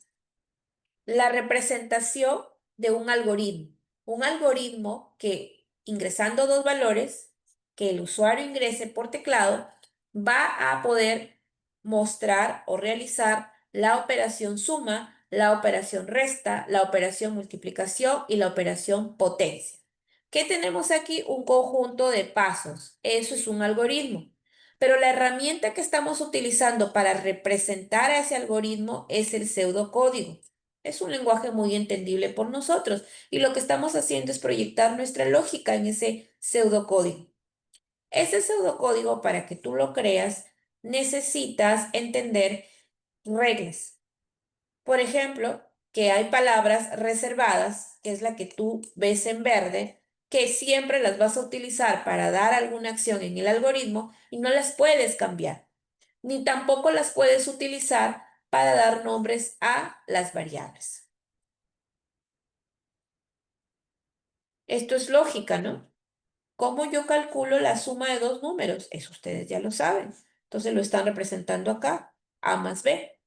La representación de un algoritmo. Un algoritmo que ingresando dos valores, que el usuario ingrese por teclado, va a poder mostrar o realizar la operación suma, la operación resta, la operación multiplicación y la operación potencia. ¿Qué tenemos aquí? Un conjunto de pasos. Eso es un algoritmo. Pero la herramienta que estamos utilizando para representar a ese algoritmo es el pseudocódigo. Es un lenguaje muy entendible por nosotros y lo que estamos haciendo es proyectar nuestra lógica en ese pseudocódigo. Ese pseudocódigo, para que tú lo creas, necesitas entender reglas. Por ejemplo, que hay palabras reservadas, que es la que tú ves en verde, que siempre las vas a utilizar para dar alguna acción en el algoritmo y no las puedes cambiar, ni tampoco las puedes utilizar para dar nombres a las variables. Esto es lógica, ¿no? ¿Cómo yo calculo la suma de dos números? Eso ustedes ya lo saben. Entonces lo están representando acá, A más B,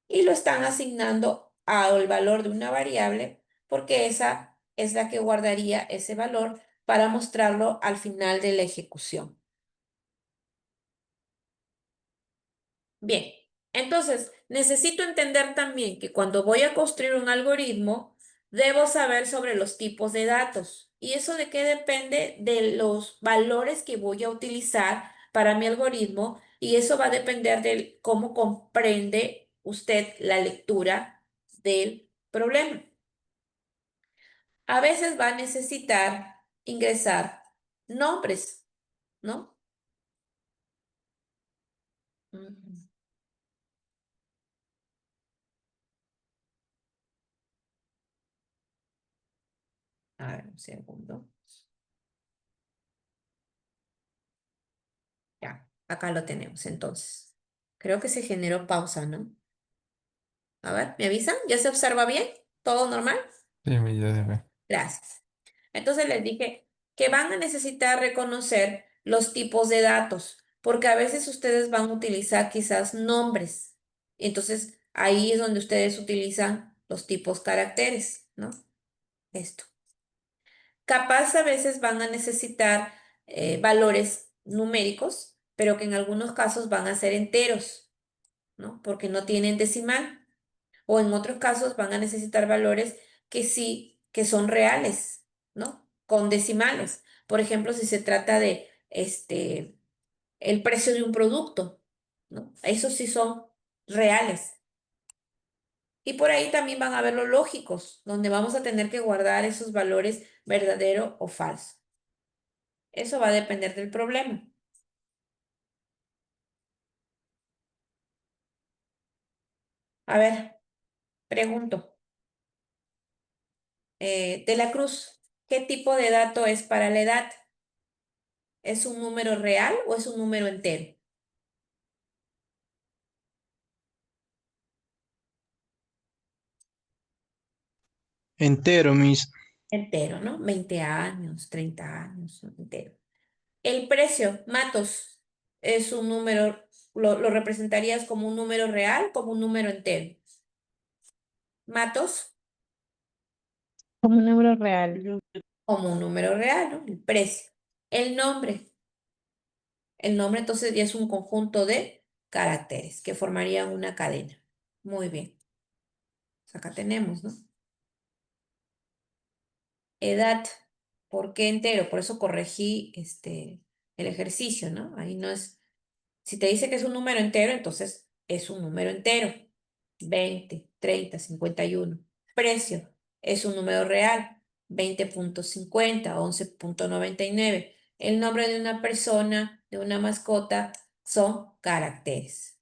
y lo están asignando al valor de una variable porque esa es la que guardaría ese valor para mostrarlo al final de la ejecución. Bien, entonces necesito entender también que cuando voy a construir un algoritmo, debo saber sobre los tipos de datos. ¿Y eso de qué depende? De los valores que voy a utilizar para mi algoritmo y eso va a depender de cómo comprende usted la lectura del problema. A veces va a necesitar ingresar nombres, ¿no? Ujú. A ver, un segundo. Ya, acá lo tenemos entonces. Creo que se generó pausa, ¿no? A ver, ¿me avisan? ¿Ya se observa bien? ¿Todo normal? Sí, ya se ve. Gracias. Entonces les dije que van a necesitar reconocer los tipos de datos, porque a veces ustedes van a utilizar quizás nombres. Entonces ahí es donde ustedes utilizan los tipos caracteres, ¿no? Esto. Capaz a veces van a necesitar valores numéricos, pero que en algunos casos van a ser enteros. ¿no? Porque no tienen decimal. O en otros casos van a necesitar valores que sí, que son reales, ¿no? Con decimales. Por ejemplo, si se trata de el precio de un producto, ¿no? Esos sí son reales. Y por ahí también van a ver los lógicos, donde vamos a tener que guardar esos valores verdadero o falso. Eso va a depender del problema. A ver, pregunto. De la Cruz, ¿qué tipo de dato es para la edad? ¿Es un número real o es un número entero? Entero, Miss. Entero, ¿no? 20 años, 30 años, ¿no? Entero. El precio, Matos, es un número, lo representarías como un número real, como un número entero. Matos, Como un número real. como un número real, ¿no? El precio. El nombre. El nombre entonces ya es un conjunto de caracteres que formarían una cadena. Muy bien. Acá tenemos, ¿no? Edad. ¿Por qué entero? Por eso corregí el ejercicio, ¿no? Ahí no es. Si te dice que es un número entero, entonces es un número entero. 20, 30, 51. Precio es un número real. 20,50, 11,99. El nombre de una persona, de una mascota, son caracteres.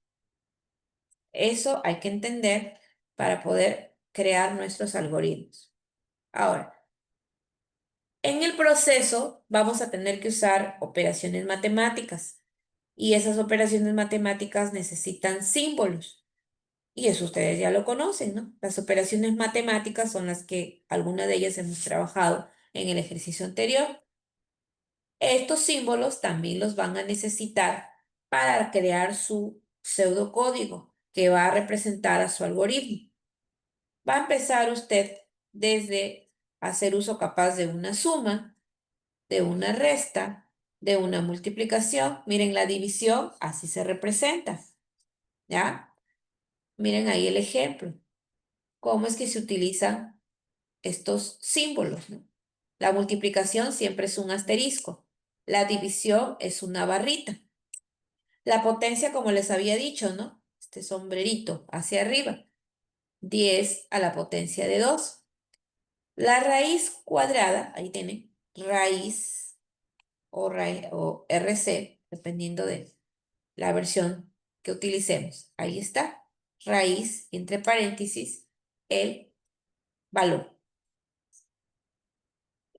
Eso hay que entender para poder crear nuestros algoritmos. Ahora, en el proceso vamos a tener que usar operaciones matemáticas y esas operaciones matemáticas necesitan símbolos. Y eso ustedes ya lo conocen, ¿no? Las operaciones matemáticas son las que algunas de ellas hemos trabajado en el ejercicio anterior. Estos símbolos también los van a necesitar para crear su pseudocódigo que va a representar a su algoritmo. Va a empezar usted desde hacer uso capaz de una suma, de una resta, de una multiplicación. Miren la división, así se representa, ¿ya? Miren ahí el ejemplo. ¿Cómo es que se utilizan estos símbolos, ¿no? La multiplicación siempre es un asterisco. La división es una barrita. La potencia, como les había dicho, ¿no? Este sombrerito hacia arriba. 10 a la potencia de 2. La raíz cuadrada, ahí tiene, raíz o RC, dependiendo de la versión que utilicemos. Ahí está. Raíz, entre paréntesis, el valor.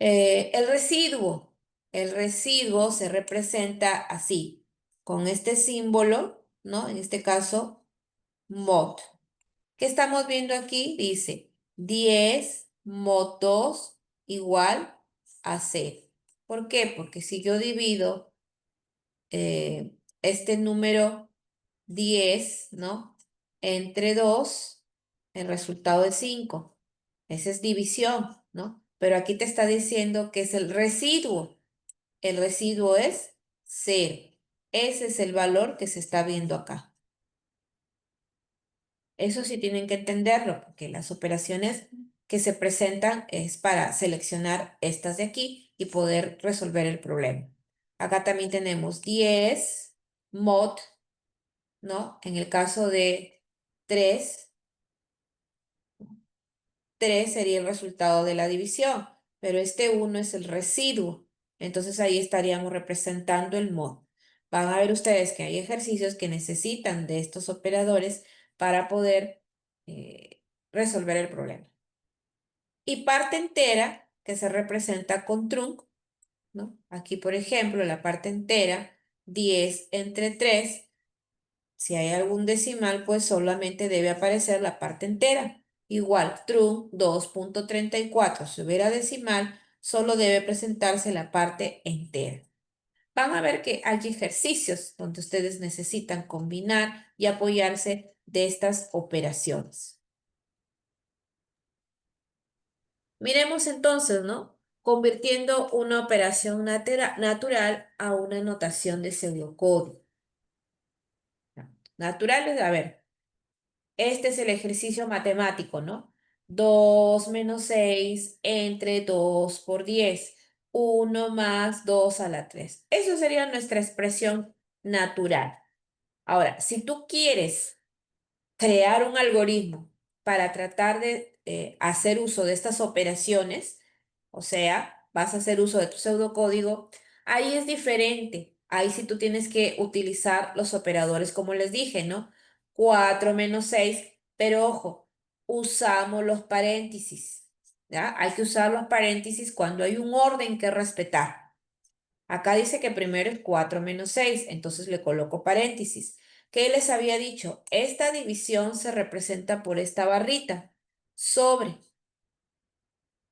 El residuo. El residuo se representa así, con este símbolo, ¿no? En este caso, mod. ¿Qué estamos viendo aquí? Dice 10 mod 2 igual a 0. ¿Por qué? Porque si yo divido este número 10, ¿no? Entre 2, el resultado es 5. Esa es división, ¿no? Pero aquí te está diciendo que es el residuo. El residuo es 0. Ese es el valor que se está viendo acá. Eso sí tienen que entenderlo, porque las operaciones que se presentan es para seleccionar estas de aquí y poder resolver el problema. Acá también tenemos 10 mod, ¿no? En el caso de 3, 3 sería el resultado de la división, pero este 1 es el residuo. Entonces ahí estaríamos representando el mod. Van a ver ustedes que hay ejercicios que necesitan de estos operadores para poder resolver el problema. Y parte entera, que se representa con trunc, ¿no? Aquí, por ejemplo, la parte entera, 10 entre 3. Si hay algún decimal, pues solamente debe aparecer la parte entera. Igual, true 2,34. Si hubiera decimal, solo debe presentarse la parte entera. Van a ver que hay ejercicios donde ustedes necesitan combinar y apoyarse de estas operaciones. Miremos entonces, ¿no? Convirtiendo una operación natural a una notación de pseudocódigo. Naturales, a ver, este es el ejercicio matemático, ¿no? 2 menos 6 entre 2 por 10. 1 más 2 a la 3. Eso sería nuestra expresión natural. Ahora, si tú quieres crear un algoritmo para tratar de hacer uso de estas operaciones, o sea, vas a hacer uso de tu pseudocódigo, ahí es diferente. Ahí sí tú tienes que utilizar los operadores como les dije, ¿no? 4 menos 6, pero ojo, usamos los paréntesis, ¿ya? Hay que usar los paréntesis cuando hay un orden que respetar. Acá dice que primero es 4 menos 6, entonces le coloco paréntesis. ¿Qué les había dicho? Esta división se representa por esta barrita sobre.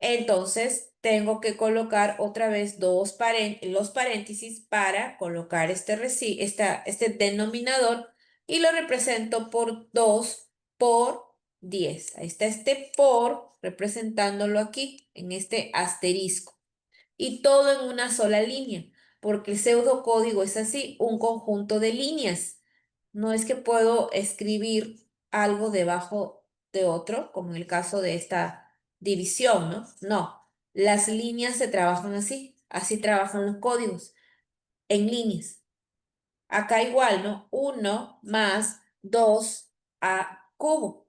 Entonces tengo que colocar otra vez los paréntesis para colocar este denominador y lo represento por 2 por 10. Ahí está este por representándolo aquí en este asterisco y todo en una sola línea, porque el pseudocódigo es así, un conjunto de líneas. No es que puedo escribir algo debajo de otro, como en el caso de esta división, ¿no? No, las líneas se trabajan así, así trabajan los códigos, en líneas. Acá igual, ¿no? 1 más 2 a cubo.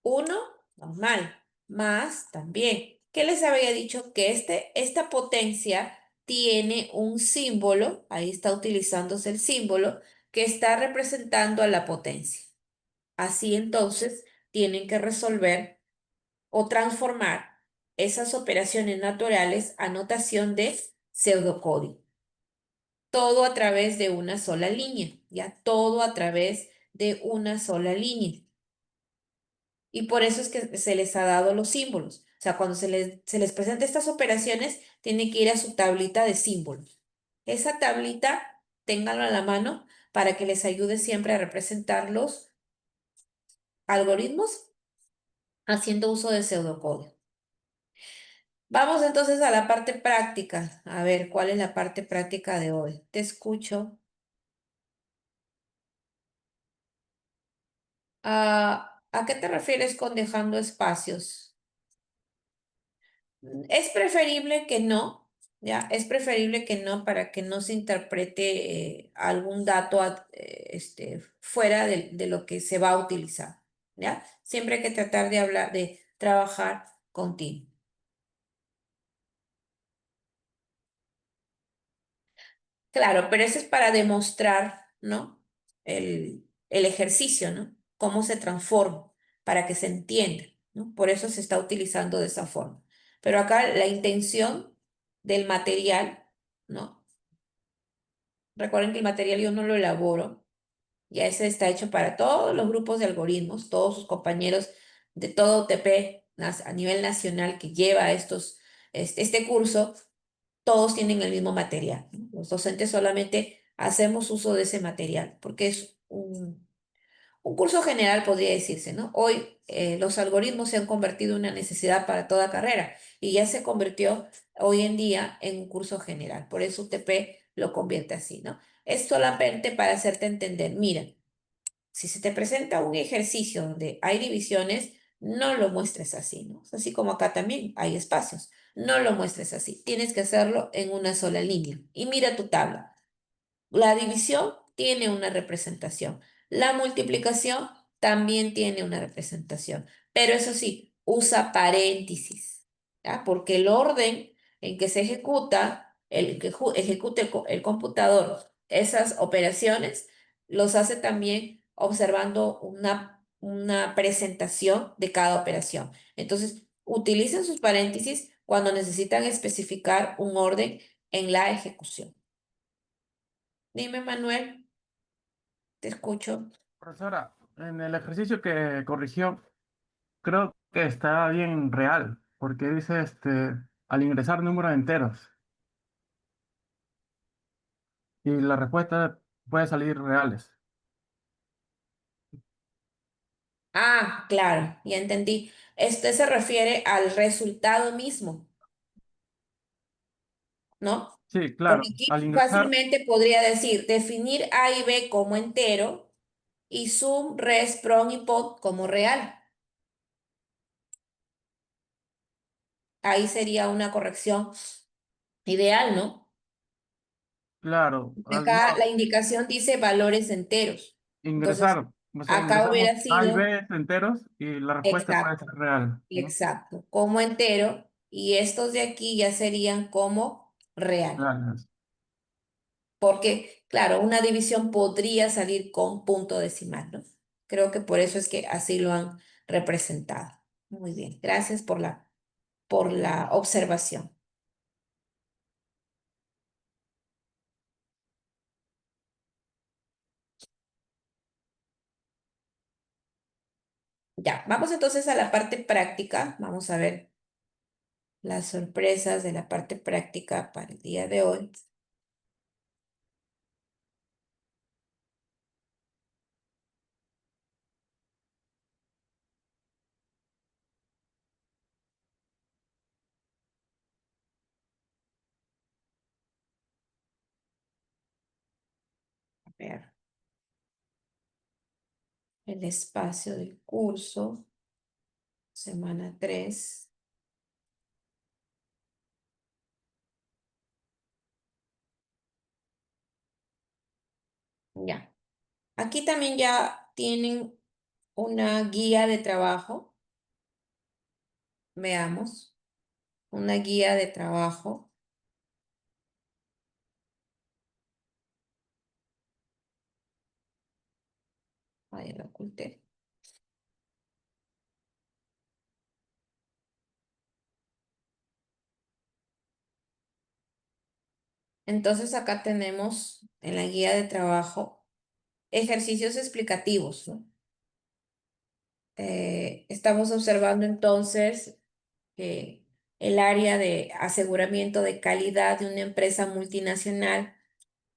1 normal, más también. ¿Qué les había dicho? Que esta potencia tiene un símbolo, ahí está utilizándose el símbolo, que está representando a la potencia. Así entonces tienen que resolver o transformar esas operaciones naturales a notación de pseudocódigo. Todo a través de una sola línea, ya todo a través de una sola línea. Y por eso es que se les ha dado los símbolos. O sea, cuando se les presenta estas operaciones, tienen que ir a su tablita de símbolos. Esa tablita, ténganlo a la mano para que les ayude siempre a representar los algoritmos haciendo uso de pseudocódigo. Vamos entonces a la parte práctica. A ver, ¿cuál es la parte práctica de hoy? Te escucho. ¿A qué te refieres con dejando espacios? Es preferible que no, ¿ya? Es preferible que no para que no se interprete algún dato fuera de lo que se va a utilizar, ¿ya? Siempre hay que tratar de hablar, de trabajar continuo. Claro, pero eso es para demostrar, ¿no? El ejercicio, ¿no? Cómo se transforma, para que se entienda, ¿no? Por eso se está utilizando de esa forma. Pero acá la intención del material, ¿no? Recuerden que el material yo no lo elaboro, ya ese está hecho para todos los grupos de algoritmos, todos sus compañeros de todo UTP a nivel nacional que lleva este curso, todos tienen el mismo material, ¿no? Los docentes solamente hacemos uso de ese material porque es un curso general, podría decirse, ¿no? Hoy los algoritmos se han convertido en una necesidad para toda carrera y ya se convirtió hoy en día en un curso general. Por eso UTP lo convierte así, ¿no? Es solamente para hacerte entender, mira, si se te presenta un ejercicio donde hay divisiones, no lo muestres así, ¿no? Así como acá también hay espacios. No lo muestres así. Tienes que hacerlo en una sola línea. Y mira tu tabla. La división tiene una representación. La multiplicación también tiene una representación. Pero eso sí, usa paréntesis, ¿ya? Porque el orden en que se ejecuta, el que ejecute el computador esas operaciones, los hace también observando una presentación de cada operación. Entonces, utilicen sus paréntesis cuando necesitan especificar un orden en la ejecución. Dime, Manuel, te escucho. Profesora, en el ejercicio que corrigió, creo que está bien real, porque dice al ingresar números enteros y la respuesta puede salir reales. Ah, claro, ya entendí. Este se refiere al resultado mismo, ¿no? Sí, Porque claro, aquí al ingresar, fácilmente podría decir definir A y B como entero, y sum, res, prom y pod como real. Ahí sería una corrección ideal, ¿no? Claro, Acá no, la indicación dice valores enteros. Entonces, ingresar, o sea, acá ingresamos hubiera A y sido B enteros y la respuesta puede exacto, ser real, ¿no? exacto, como entero, y estos de aquí ya serían como real. Reales. Porque, claro, una división podría salir con punto decimal, ¿no? Creo que por eso es que así lo han representado. Muy bien, gracias por la observación. Ya, vamos entonces a la parte práctica. Vamos a ver las sorpresas de la parte práctica para el día de hoy. A ver, el espacio del curso, semana 3. Ya, aquí también ya tienen una guía de trabajo. Veamos, una guía de trabajo. Ahí la oculté. Entonces acá tenemos en la guía de trabajo ejercicios explicativos, ¿no? Estamos observando entonces que el área de aseguramiento de calidad de una empresa multinacional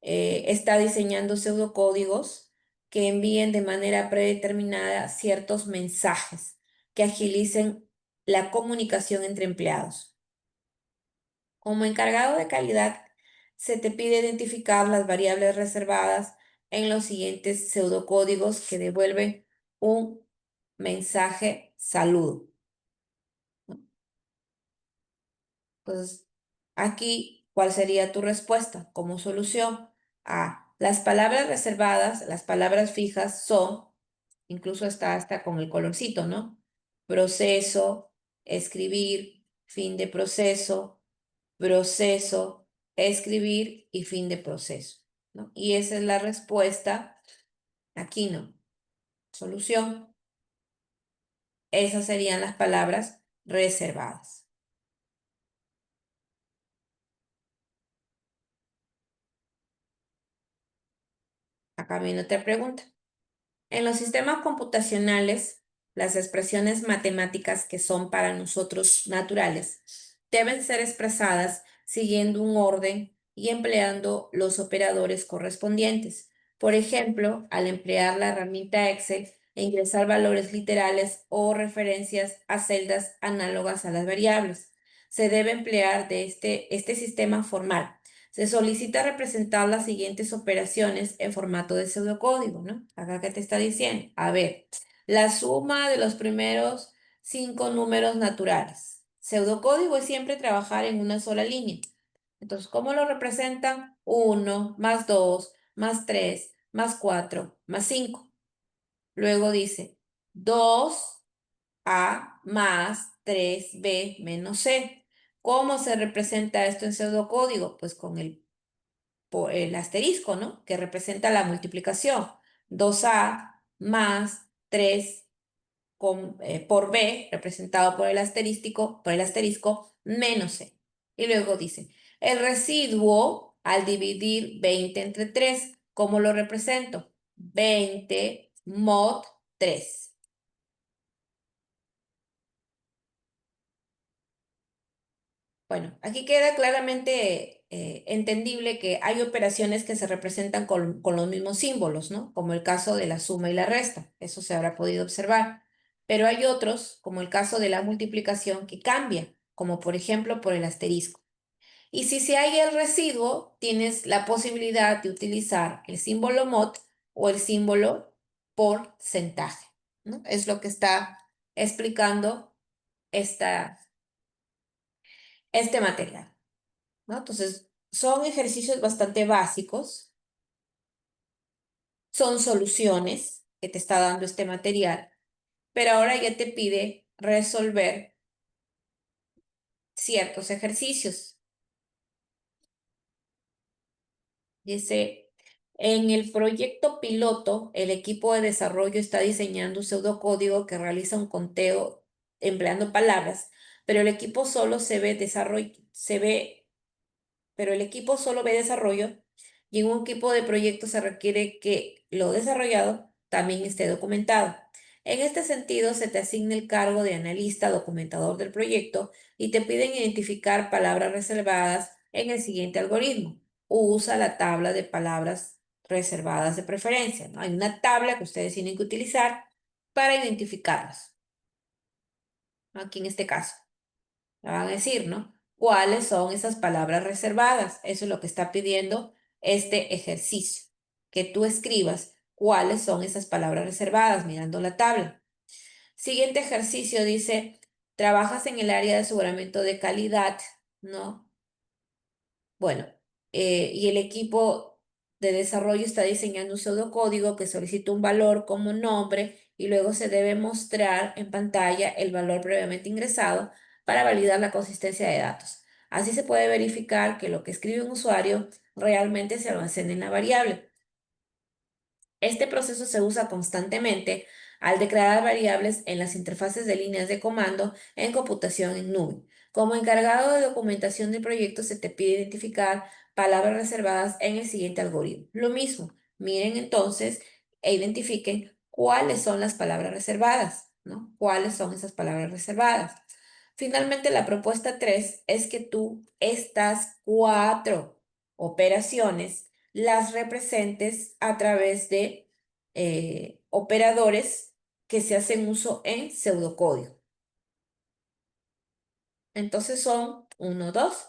está diseñando pseudocódigos que envíen de manera predeterminada ciertos mensajes que agilicen la comunicación entre empleados. Como encargado de calidad, se te pide identificar las variables reservadas en los siguientes pseudocódigos que devuelven un mensaje saludo. Entonces, aquí, ¿cuál sería tu respuesta como solución? A, las palabras reservadas, las palabras fijas son, incluso está hasta con el colorcito, ¿no? Proceso, escribir, fin de proceso, escribir y fin de proceso, ¿no? Y esa es la respuesta. Aquí no. Solución. Esas serían las palabras reservadas. Acá viene otra pregunta. En los sistemas computacionales, las expresiones matemáticas que son para nosotros naturales deben ser expresadas siguiendo un orden y empleando los operadores correspondientes. Por ejemplo, al emplear la herramienta Excel e ingresar valores literales o referencias a celdas análogas a las variables. Se debe emplear de este sistema formal. Se solicita representar las siguientes operaciones en formato de pseudocódigo, ¿no? Acá que te está diciendo, a ver, la suma de los primeros 5 números naturales. Pseudocódigo es siempre trabajar en una sola línea. Entonces, ¿cómo lo representan? 1 más 2 más 3 más 4 más 5. Luego dice 2A más 3B menos C. ¿Cómo se representa esto en pseudocódigo? Pues con el asterisco, ¿no? Que representa la multiplicación. 2A más 3 por B, representado por el asterisco, menos C. Y luego dice, el residuo al dividir 20 entre 3, ¿cómo lo represento? 20 mod 3. Bueno, aquí queda claramente entendible que hay operaciones que se representan con los mismos símbolos, ¿no? Como el caso de la suma y la resta, eso se habrá podido observar. Pero hay otros, como el caso de la multiplicación, que cambia, como por ejemplo por el asterisco. Y si se hay el residuo, tienes la posibilidad de utilizar el símbolo mod o el símbolo porcentaje, ¿no? Es lo que está explicando este material, ¿no? Entonces, son ejercicios bastante básicos, son soluciones que te está dando este material, pero ahora ya te pide resolver ciertos ejercicios. Dice, en el proyecto piloto, el equipo de desarrollo está diseñando un pseudocódigo que realiza un conteo empleando palabras, pero el equipo solo pero el equipo solo ve desarrollo y en un equipo de proyecto se requiere que lo desarrollado también esté documentado. En este sentido, se te asigna el cargo de analista documentador del proyecto y te piden identificar palabras reservadas en el siguiente algoritmo. Usa la tabla de palabras reservadas de preferencia, ¿no? Hay una tabla que ustedes tienen que utilizar para identificarlas. Aquí en este caso. Me van a decir, ¿no? ¿Cuáles son esas palabras reservadas? Eso es lo que está pidiendo este ejercicio, que tú escribas cuáles son esas palabras reservadas mirando la tabla. Siguiente ejercicio dice, trabajas en el área de aseguramiento de calidad, ¿no? Bueno, y el equipo de desarrollo está diseñando un pseudocódigo que solicita un valor como nombre y luego se debe mostrar en pantalla el valor previamente ingresado para validar la consistencia de datos. Así se puede verificar que lo que escribe un usuario realmente se almacena en la variable. Este proceso se usa constantemente al declarar variables en las interfaces de líneas de comando en computación en nube. Como encargado de documentación del proyecto, se te pide identificar palabras reservadas en el siguiente algoritmo. Lo mismo, miren entonces e identifiquen cuáles son las palabras reservadas, ¿no? ¿Cuáles son esas palabras reservadas? Finalmente, la propuesta 3 es que tú estas 4 operaciones las representes a través de operadores que se hacen uso en pseudocódigo. Entonces son 1, 2,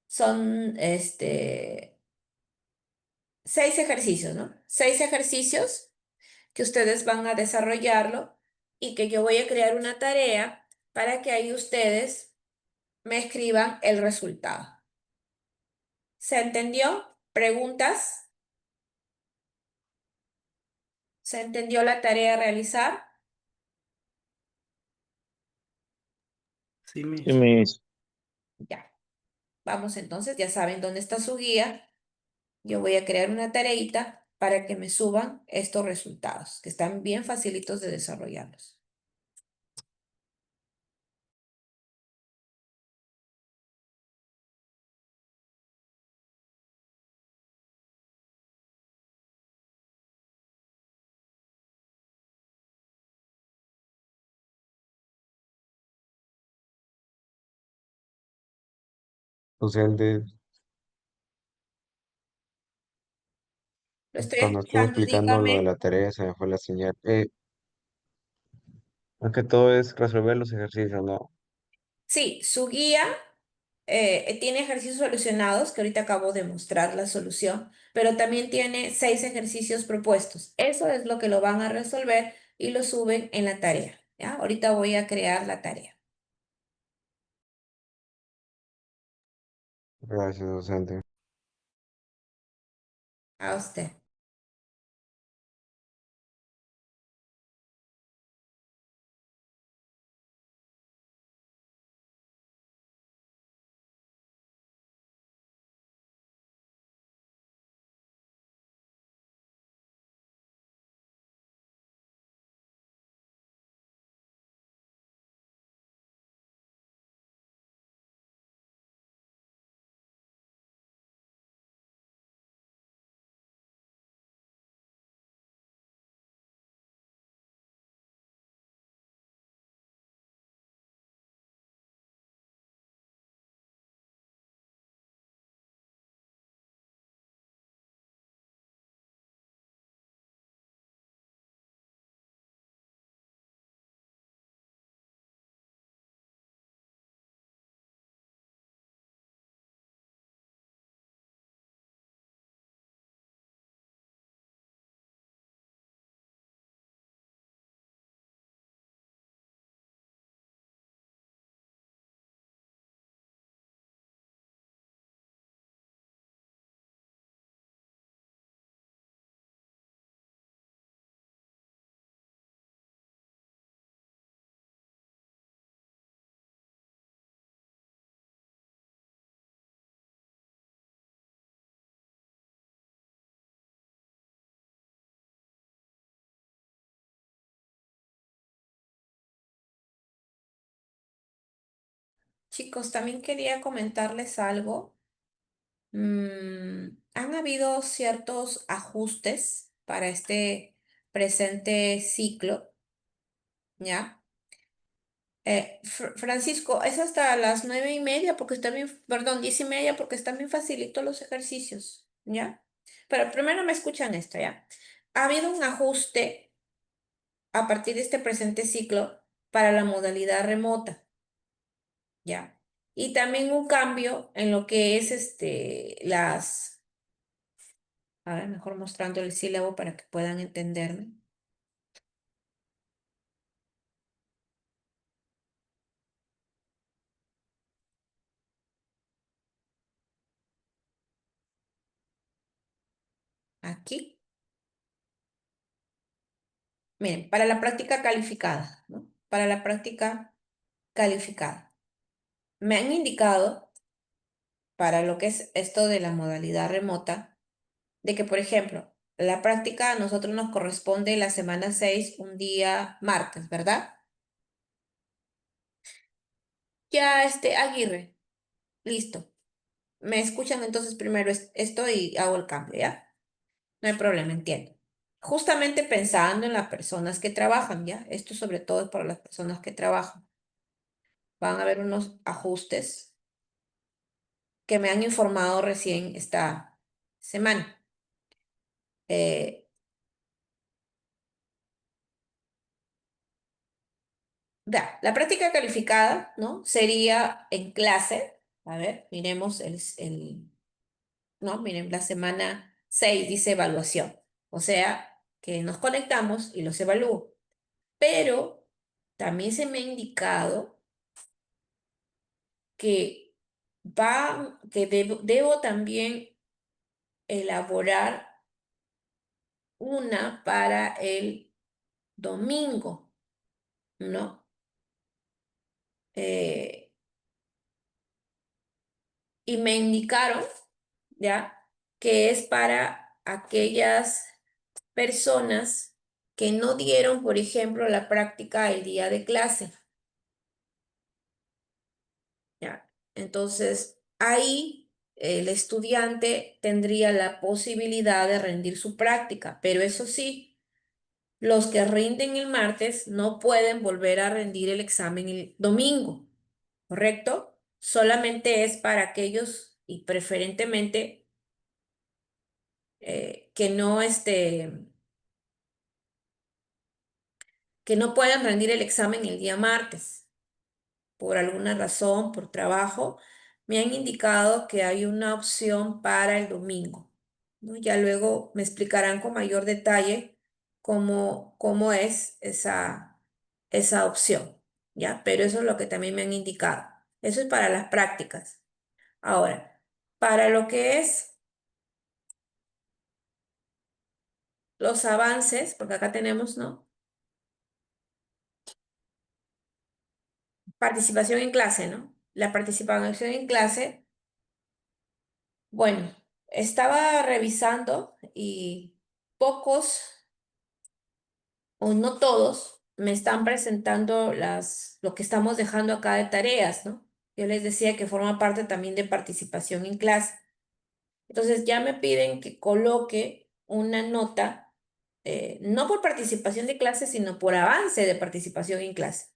son 6 ejercicios, ¿no? 6 ejercicios que ustedes van a desarrollarlo y que yo voy a crear una tarea para que ahí ustedes me escriban el resultado. ¿Se entendió? ¿Preguntas? ¿Se entendió la tarea a realizar? Sí, Sí, Miss. Miss. Ya. Vamos entonces, ya saben dónde está su guía. Yo voy a crear una tareita para que me suban estos resultados, que están bien facilitos de desarrollarlos. Docente, Lo estoy cuando estuve escuchando, explicando lo de dígame. la tarea se me fue la señal. Más que todo es resolver los ejercicios, ¿no? Sí, su guía tiene ejercicios solucionados, que ahorita acabo de mostrar la solución, pero también tiene 6 ejercicios propuestos. Eso es lo que lo van a resolver y lo suben en la tarea. ¿Ya? Ahorita voy a crear la tarea. Gracias, docente. A usted. Chicos, también quería comentarles algo. Han habido ciertos ajustes para este presente ciclo, ¿ya? Francisco, es hasta las 9:30 porque está bien, perdón, 10:30 porque están bien facilitos los ejercicios, ¿ya? Pero primero me escuchan esto, ¿ya? Ha habido un ajuste a partir de este presente ciclo para la modalidad remota, ¿ya? Y también un cambio en lo que es a ver, mejor mostrando el sílabo para que puedan entenderme. Aquí. Miren, para la práctica calificada, ¿no? Para la práctica calificada. Me han indicado, para lo que es esto de la modalidad remota, de que, por ejemplo, la práctica a nosotros nos corresponde la semana 6 un día martes, ¿verdad? Ya, Aguirre, listo. Me escuchan entonces primero esto y hago el cambio, ¿ya? No hay problema, entiendo. Justamente pensando en las personas que trabajan, ¿ya? Esto sobre todo es para las personas que trabajan. Van a haber unos ajustes que me han informado recién esta semana. Eh, la práctica calificada, ¿no? Sería en clase. A ver, miremos ¿no? Miren, la semana 6 dice evaluación. O sea, que nos conectamos y los evalúo. Pero también se me ha indicado que debo también elaborar una para el domingo, ¿no? Eh, y me indicaron, ¿ya? Que es para aquellas personas que no dieron, por ejemplo, la práctica el día de clase, ¿ya? Entonces, ahí el estudiante tendría la posibilidad de rendir su práctica, pero eso sí, los que rinden el martes no pueden volver a rendir el examen el domingo, ¿correcto? Solamente es para aquellos y preferentemente que no que no puedan rendir el examen el día martes por alguna razón, por trabajo, me han indicado que hay una opción para el domingo, ¿no? Ya luego me explicarán con mayor detalle cómo es esa opción, ¿ya? Pero eso es lo que también me han indicado. Eso es para las prácticas. Ahora, para lo que es los avances, porque acá tenemos, ¿no? Participación en clase, ¿no? La participación en clase, bueno, estaba revisando y pocos o no todos me están presentando lo que estamos dejando acá de tareas, ¿no? Yo les decía que forma parte también de participación en clase. Entonces ya me piden que coloque una nota, no por participación de clase, sino por avance de participación en clase,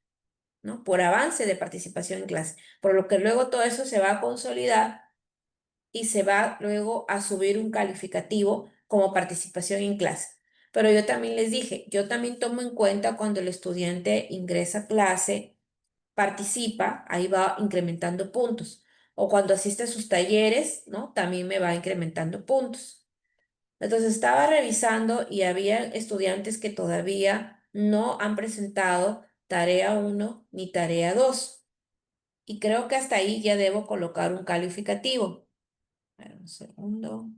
¿no? Por avance de participación en clase. Por lo que luego todo eso se va a consolidar y se va luego a subir un calificativo como participación en clase. Pero yo también les dije, yo también tomo en cuenta cuando el estudiante ingresa a clase, participa, ahí va incrementando puntos. O cuando asiste a sus talleres, ¿no? También me va incrementando puntos. Entonces estaba revisando y había estudiantes que todavía no han presentado tarea uno ni tarea 2. Y creo que hasta ahí ya debo colocar un calificativo. A ver, un segundo.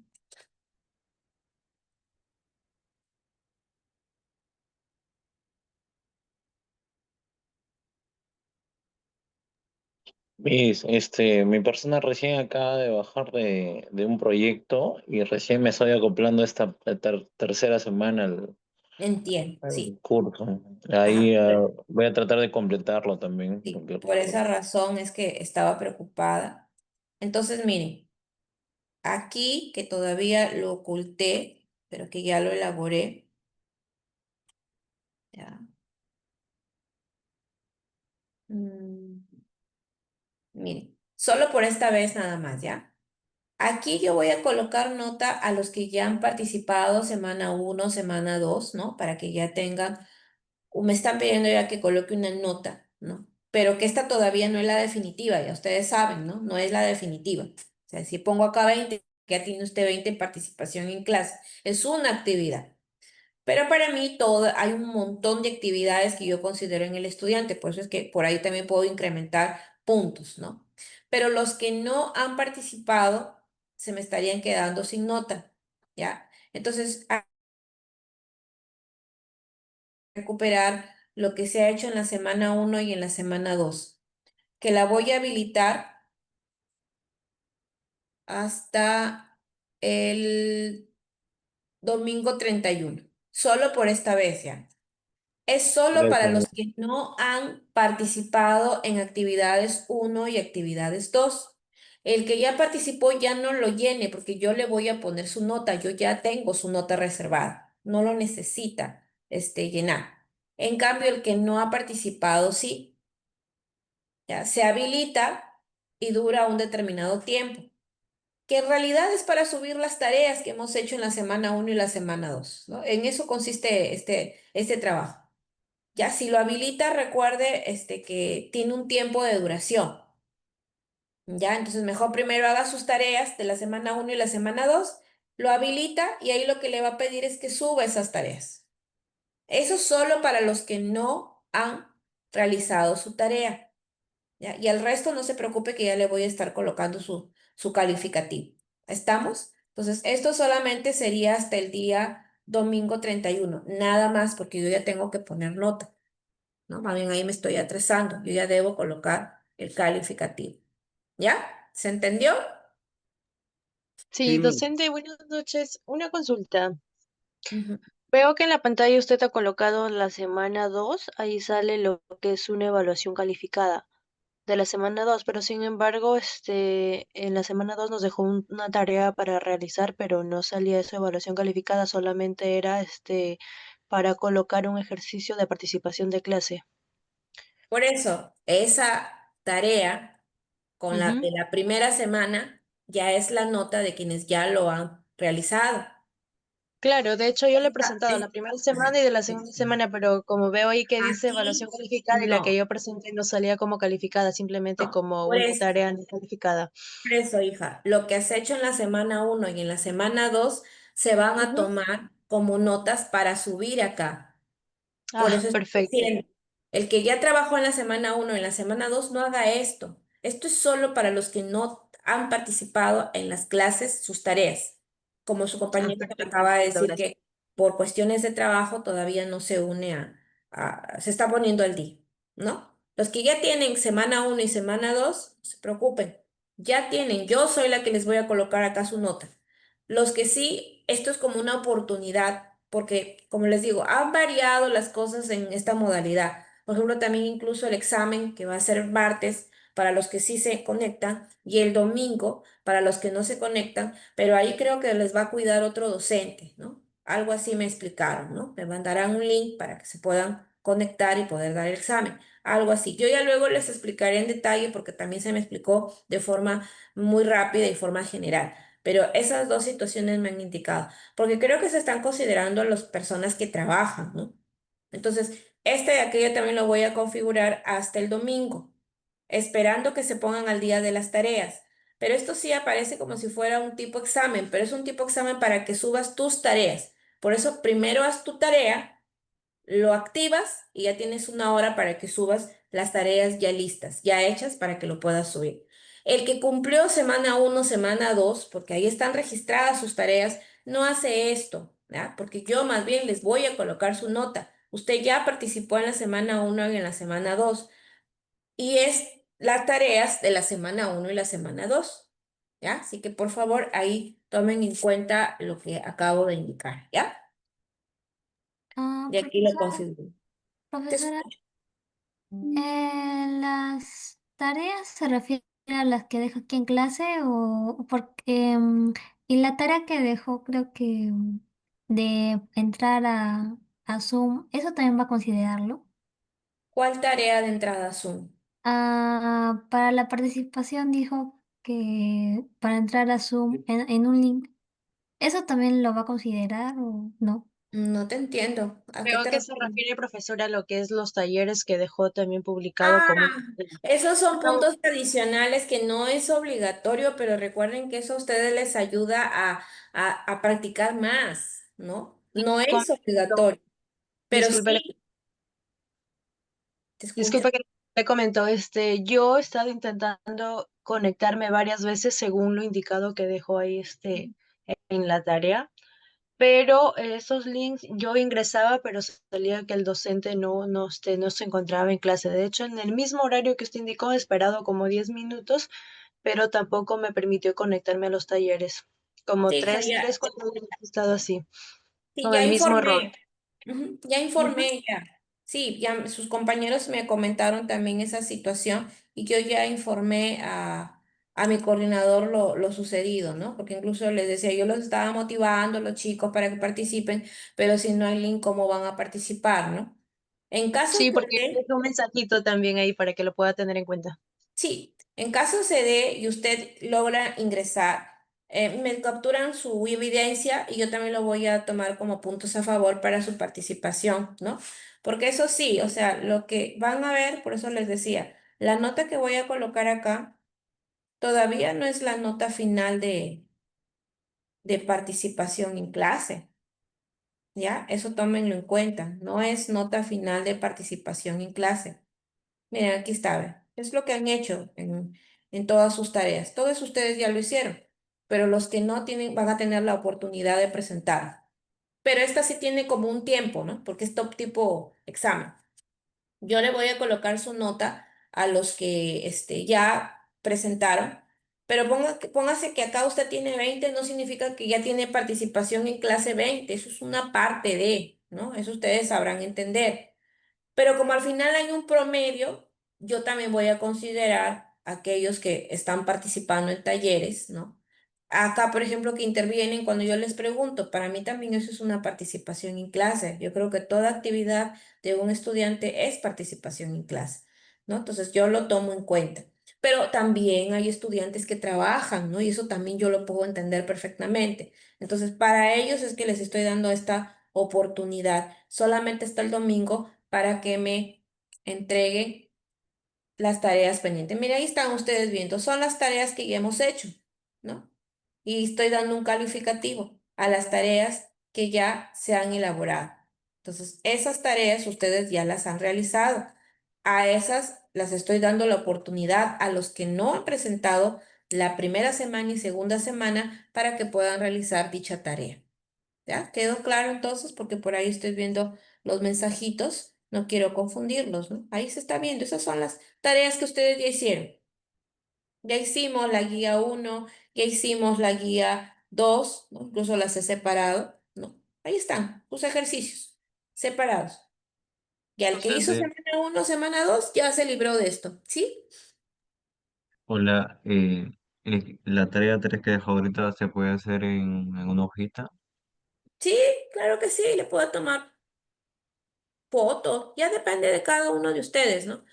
Mi persona recién acaba de bajar de un proyecto y recién me estoy acoplando esta tercera semana Entiendo, sí. el curso. Ajá. Ahí voy a tratar de completarlo también. Sí, Porque por esa razón es que estaba preocupada. Entonces, miren, aquí que todavía lo oculté, pero que ya lo elaboré, ya. Mm, miren, solo por esta vez nada más, ¿ya? Aquí yo voy a colocar nota a los que ya han participado semana uno, semana 2, ¿no? Para que ya tengan, o me están pidiendo ya que coloque una nota, ¿no? Pero que esta todavía no es la definitiva, ya ustedes saben, ¿no? No es la definitiva. O sea, si pongo acá 20, ya tiene usted 20 en participación en clase. Es una actividad. Pero para mí todo, hay un montón de actividades que yo considero en el estudiante, por eso es que por ahí también puedo incrementar puntos, ¿no? Pero los que no han participado se me estarían quedando sin nota, ¿ya? Entonces, a recuperar lo que se ha hecho en la semana uno y en la semana 2, que la voy a habilitar hasta el domingo 31, solo por esta vez, ¿ya? Es solo para los que no han participado en actividades uno y actividades 2. El que ya participó ya no lo llene porque yo le voy a poner su nota. Yo ya tengo su nota reservada. No lo necesita llenar. En cambio, el que no ha participado sí. Ya se habilita y dura un determinado tiempo, que en realidad es para subir las tareas que hemos hecho en la semana uno y la semana 2, ¿no? En eso consiste este trabajo. Ya si lo habilita, recuerde que tiene un tiempo de duración. Ya, entonces mejor primero haga sus tareas de la semana uno y la semana 2, lo habilita y ahí lo que le va a pedir es que suba esas tareas. Eso solo para los que no han realizado su tarea. ¿Ya? Y al resto no se preocupe que ya le voy a estar colocando su calificativo. ¿Estamos? Entonces, esto solamente sería hasta el día domingo 31, nada más porque yo ya tengo que poner nota. ¿No? Más bien ahí me estoy atrasando. Yo ya debo colocar el calificativo. ¿Ya? ¿Se entendió? Sí, Sí, docente, buenas noches. Una consulta. Ujú. Veo que en la pantalla usted ha colocado la semana 2. Ahí sale lo que es una evaluación calificada de la semana 2. Pero sin embargo, en la semana 2 nos dejó una tarea para realizar, pero no salía esa evaluación calificada, solamente era para colocar un ejercicio de participación de clase. Por eso, esa tarea con la Ujú. de la primera semana ya es la nota de quienes ya lo han realizado. Claro, de hecho yo le he Ah, presentado la primera semana y de la segunda semana, pero como veo ahí que dice evaluación aquí calificada y la que no. yo presenté no salía como calificada, simplemente No, como por una eso. tarea no calificada. Por eso, hija, lo que has hecho en la semana uno y en la semana 2 se van a Ujú. tomar como notas para subir acá. Por Ah, eso estoy perfecto. diciendo, el que ya trabajó en la semana uno y en la semana 2 no haga esto. Esto es solo para los que no han participado en las clases, sus tareas. Como su Ah, compañero que me perfecto, acaba de perfecto, decir gracias. que por cuestiones de trabajo todavía no se une se está poniendo al día, ¿no? Los que ya tienen semana uno y semana 2 no se preocupen. Ya tienen, yo soy la que les voy a colocar acá su nota. Los que sí, esto es como una oportunidad, porque como les digo, han variado las cosas en esta modalidad. Por ejemplo, también incluso el examen que va a ser martes para los que sí se conectan y el domingo para los que no se conectan, pero ahí creo que les va a cuidar otro docente, ¿no? Algo así me explicaron, ¿no? Me mandarán un link para que se puedan conectar y poder dar el examen. Algo así. Yo ya luego les explicaré en detalle porque también se me explicó de forma muy rápida y forma general. Pero esas dos situaciones me han indicado, porque creo que se están considerando a las personas que trabajan, ¿no? Entonces, este de aquello también lo voy a configurar hasta el domingo, esperando que se pongan al día de las tareas. Pero esto sí aparece como si fuera un tipo examen, pero es un tipo examen para que subas tus tareas. Por eso, primero haz tu tarea, lo activas y ya tienes una hora para que subas las tareas ya listas, ya hechas para que lo puedas subir. El que cumplió semana uno, semana 2, porque ahí están registradas sus tareas, no hace esto, ¿ya? Porque yo más bien les voy a colocar su nota. Usted ya participó en la semana uno y en la semana 2 y es las tareas de la semana uno y la semana 2, ¿ya? Así que por favor ahí tomen en cuenta lo que acabo de indicar, ¿ya? De aquí lo Profesora, considero. Te profesora, escucho. ¿las tareas se refiere a las que dejo aquí en clase o porque y la tarea que dejó creo que de entrar a Zoom, eso también va a considerarlo? ¿Cuál tarea de entrada Zoom? Para la participación dijo que para entrar a Zoom en un link, ¿eso también lo va a considerar o no? No te entiendo. ¿A qué Creo te que se refieres? refiere, profesora, a lo que es los talleres que dejó también publicado Ah, como... esos son puntos adicionales que no es obligatorio, pero recuerden que eso a ustedes les ayuda a practicar más, ¿no? Y No es comentó, obligatorio, pero disculpe, sí, te escucho. disculpe que le comentó, yo he estado intentando conectarme varias veces según lo indicado que dejó ahí en la tarea, pero esos links yo ingresaba, pero salía que el docente no se encontraba en clase. De hecho, en el mismo horario que usted indicó, he esperado como 10 minutos, pero tampoco me permitió conectarme a los talleres. Como Sí, hija, tres, ya, 4 días he estado así, sí, con ya el mismo error. informé. Ujú, ya Ujú. informé, ya. Sí, ya sus compañeros me comentaron también esa situación y yo ya informé a mi coordinador lo sucedido, ¿no? Porque incluso les decía, yo los estaba motivando a los chicos para que participen, pero si no hay link, ¿cómo van a participar, no? En caso Sí, que porque dé, dejé un mensajito también ahí para que lo pueda tener en cuenta. sí, en caso se dé y usted logra ingresar, me capturan su evidencia y yo también lo voy a tomar como puntos a favor para su participación, ¿no? Porque eso sí, o sea, lo que van a ver, por eso les decía, la nota que voy a colocar acá todavía no es la nota final de participación en clase, ¿ya? Eso tómenlo en cuenta, no es nota final de participación en clase. Miren, aquí está, ve. Es lo que han hecho en todas sus tareas. Todos ustedes ya lo hicieron, pero los que no tienen van a tener la oportunidad de presentar. Pero esta sí tiene como un tiempo, ¿no? Porque es top tipo examen. Yo le voy a colocar su nota a los que ya presentaron, pero póngase que acá usted tiene 20, no significa que ya tiene participación en clase 20. Eso es una parte de, ¿no? Eso ustedes sabrán entender. Pero como al final hay un promedio, yo también voy a considerar aquellos que están participando en talleres, ¿no? Acá, por ejemplo, que intervienen cuando yo les pregunto, para mí también eso es una participación en clase. Yo creo que toda actividad de un estudiante es participación en clase, ¿no? Entonces yo lo tomo en cuenta. Pero también hay estudiantes que trabajan, ¿no? Y eso también yo lo puedo entender perfectamente. Entonces, para ellos es que les estoy dando esta oportunidad. Solamente hasta el domingo para que me entreguen las tareas pendientes. Mira, ahí están ustedes viendo, son las tareas que ya hemos hecho, ¿no? Y estoy dando un calificativo a las tareas que ya se han elaborado. Entonces, esas tareas ustedes ya las han realizado. A esas las estoy dando la oportunidad a los que no han presentado la primera semana y segunda semana para que puedan realizar dicha tarea. ¿Ya? ¿Quedó claro entonces? Porque por ahí estoy viendo los mensajitos, no quiero confundirlos, ¿no? Ahí se está viendo, esas son las tareas que ustedes ya hicieron. Ya hicimos la guía uno, ya hicimos la guía 2, ¿no? Incluso las he separado, ¿no? Ahí están, tus ejercicios separados. Y al que hizo Docente, semana uno, semana 2, ya se libró de esto, ¿sí? hola, la tarea 3 que dejó ahorita se puede hacer en una hojita. Sí, claro que sí, le puedo tomar fotos, ya depende de cada uno de ustedes, ¿no?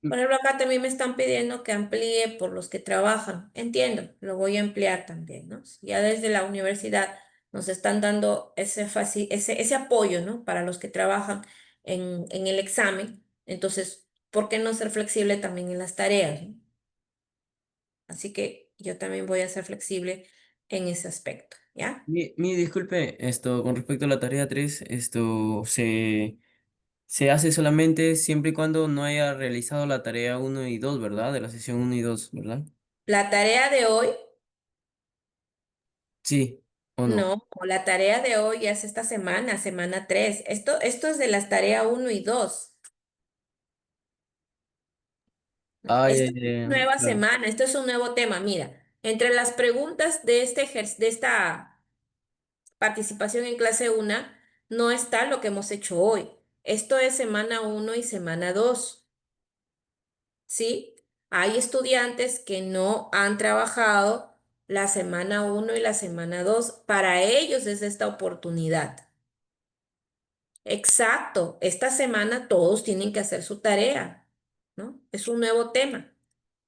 Por ejemplo, acá también me están pidiendo que amplíe por los que trabajan. Entiendo, lo voy a ampliar también, ¿no? Ya desde la universidad nos están dando ese apoyo, ¿no? Para los que trabajan en el examen. Entonces, ¿por qué no ser flexible también en las tareas, ¿no? Así que yo también voy a ser flexible en ese aspecto, ¿ya? Disculpe, con respecto a la tarea 3 se hace solamente siempre y cuando no haya realizado la tarea uno y 2, ¿verdad? De la sesión uno y 2, ¿verdad? La tarea de hoy, Sí, o no. no, la tarea de hoy es esta semana, semana 3. Esto es de las tareas uno y 2. ¿No? Ah, Esto es una nueva claro. semana, esto es un nuevo tema. Mira, entre las preguntas de esta participación en clase 1, no está lo que hemos hecho hoy. Esto es semana 1 y semana 2, ¿sí? Hay estudiantes que no han trabajado la semana 1 y la semana 2. Para ellos es esta oportunidad. Exacto, esta semana todos tienen que hacer su tarea, ¿no? Es un nuevo tema.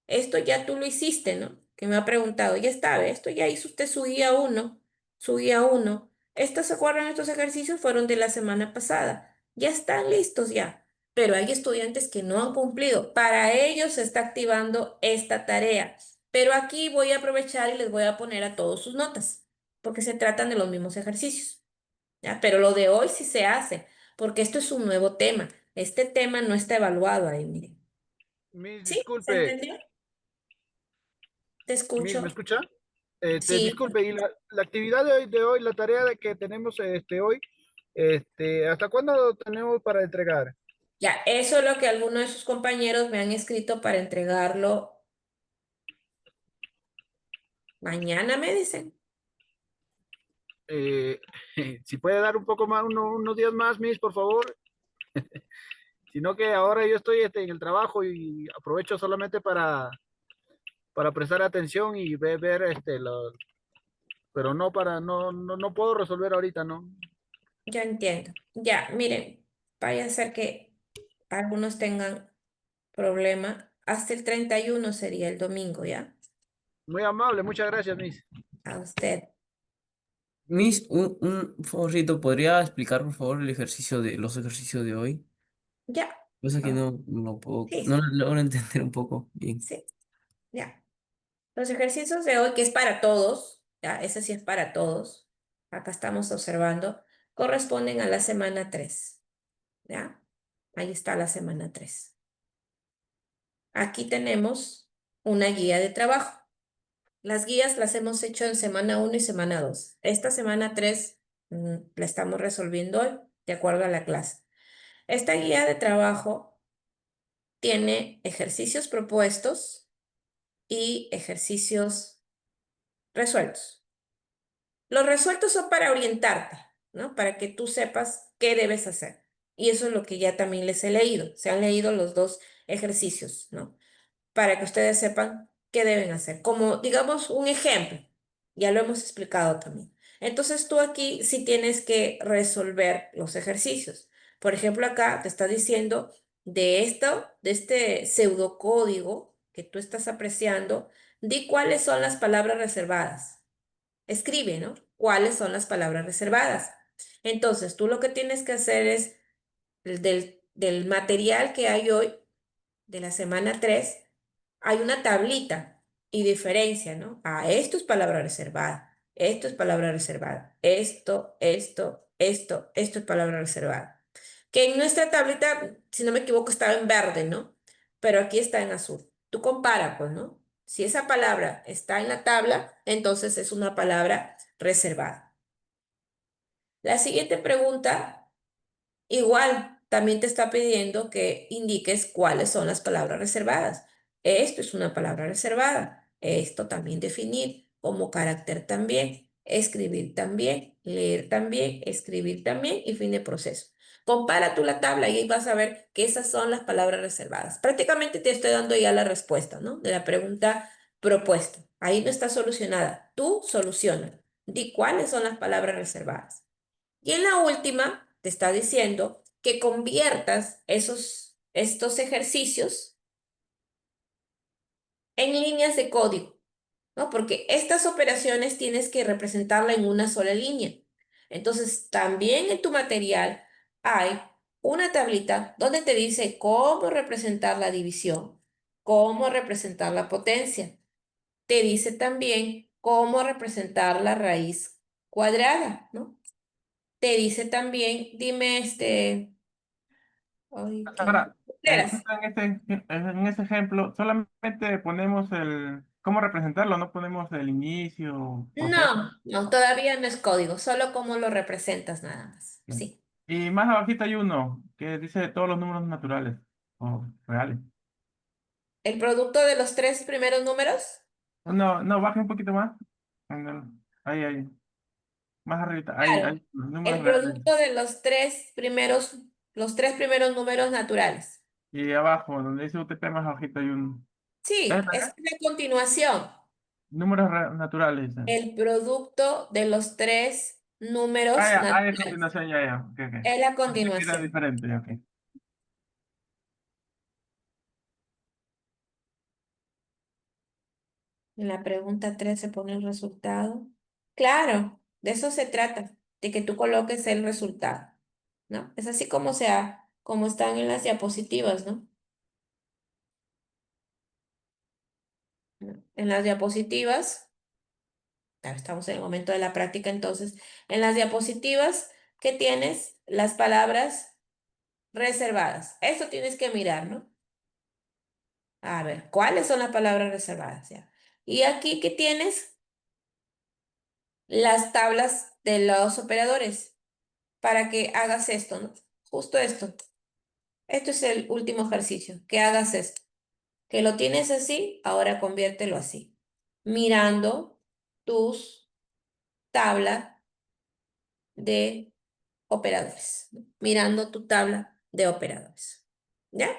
Esto ya tú lo hiciste, ¿no? Que me ha preguntado, ya está, ¿ve? Esto ya hizo usted su guía uno. ¿Se acuerdan? Estos ejercicios fueron de la semana pasada. Ya están listos ya. Pero hay estudiantes que no han cumplido. Para ellos se está activando esta tarea. Pero aquí voy a aprovechar y les voy a poner a todos sus notas, porque se tratan de los mismos ejercicios. ¿Ya? Pero lo de hoy sí se hace, porque esto es un nuevo tema. Este tema no está evaluado ahí, miren. Miss, ¿Sí? ¿Se disculpe, entendió? Te Miss, ¿me escucho. escucha? Sí, Disculpe, y la actividad de hoy, la tarea de que tenemos hoy, ¿hasta cuándo tenemos para entregar? ya, eso es lo que algunos de sus compañeros me han escrito para entregarlo mañana, me dicen. Eh, si puede dar un poco más, unos días más, Miss, por favor. Sino que ahora yo estoy en el trabajo y aprovecho solamente para prestar atención y ver, pero no puedo resolver ahorita, ¿no? Ya entiendo. Ya, miren, vaya a ser que algunos tengan problema. Hasta el 31 sería el domingo, ¿ya? Muy amable, muchas gracias, Miss. A usted. Miss, un favorito, ¿podría explicar por favor los ejercicios de hoy? Ya. Cosa que Ah, no puedo, sí, no sí, lo logro entender un poco bien. sí, ya. Los ejercicios de hoy, que es para todos, ya, ese sí es para todos, acá estamos observando, corresponden a la semana 3, ¿ya? Ahí está la semana 3. Aquí tenemos una guía de trabajo. Las guías las hemos hecho en semana 1 y semana 2. Esta semana 3 la estamos resolviendo hoy, de acuerdo a la clase. Esta guía de trabajo tiene ejercicios propuestos y ejercicios resueltos. Los resueltos son para orientarte, ¿no? Para que tú sepas qué debes hacer. Y eso es lo que ya también les he leído. Se han leído los dos ejercicios, ¿no? Para que ustedes sepan qué deben hacer. Como, digamos, un ejemplo. Ya lo hemos explicado también. Entonces tú aquí sí tienes que resolver los ejercicios. Por ejemplo, acá te está diciendo de este pseudocódigo que tú estás apreciando, di cuáles son las palabras reservadas. Escribe, ¿no? ¿Cuáles son las palabras reservadas? Entonces, tú lo que tienes que hacer es del material que hay hoy, de la semana 3 hay una tablita y diferencia, ¿no? Ah, esto es palabra reservada, esto es palabra reservada, esto es palabra reservada. Que en nuestra tablita, si no me equivoco, estaba en verde, ¿no? Pero aquí está en azul. Tú compara, pues, ¿no? Si esa palabra está en la tabla, entonces es una palabra reservada. La siguiente pregunta igual, también te está pidiendo que indiques cuáles son las palabras reservadas. Esto es una palabra reservada. Esto también definir como carácter también, escribir también, leer también, escribir también y fin de proceso. Compara tú la tabla y ahí vas a ver que esas son las palabras reservadas. Prácticamente te estoy dando ya la respuesta, ¿no? De la pregunta propuesta. Ahí no está solucionada. Tú soluciona. Di cuáles son las palabras reservadas. Y en la última, te está diciendo que conviertas estos ejercicios en líneas de código, ¿no? Porque estas operaciones tienes que representarla en una sola línea. Entonces, también en tu material hay una tablita donde te dice cómo representar la división, cómo representar la potencia. Te dice también cómo representar la raíz cuadrada, ¿no? Te dice también, dime ay, Ahora, ¿qué justo en ese ejemplo, solamente ponemos cómo representarlo, no ponemos el inicio, proceso. No, no, todavía no es código, solo cómo lo representas nada más. Sí. Y más abajito hay uno que dice todos los números naturales o reales. El producto de los tres primeros números, No, no, baje un poquito más. Ahí, ahí. Más arriba, Claro, hay números el reales. producto de los tres primeros números naturales. Y abajo, donde dice UTP más bajito hay un... ¿Es Sí, es verdad? la continuación. Números naturales. El producto de los tres números Ya, hay a naturales. continuación, ya. Ok, ok. Es la Pensé que era continuación. diferente, ok. En la pregunta 3 se pone el resultado. Claro, de eso se trata, de que tú coloques el resultado, ¿no? Es así como sea, como están en las diapositivas, ¿no? En las diapositivas, claro, estamos en el momento de la práctica, entonces, en las diapositivas que tienes las palabras reservadas. Esto tienes que mirar, ¿no? A ver, ¿cuáles son las palabras reservadas? Ya. Y aquí que tienes las tablas de los operadores para que hagas esto, ¿no? Justo esto. Esto es el último ejercicio, que hagas esto. Que lo tienes así, ahora conviértelo así. Mirando tus tablas de operadores, ¿no? Mirando tu tabla de operadores. ¿Ya?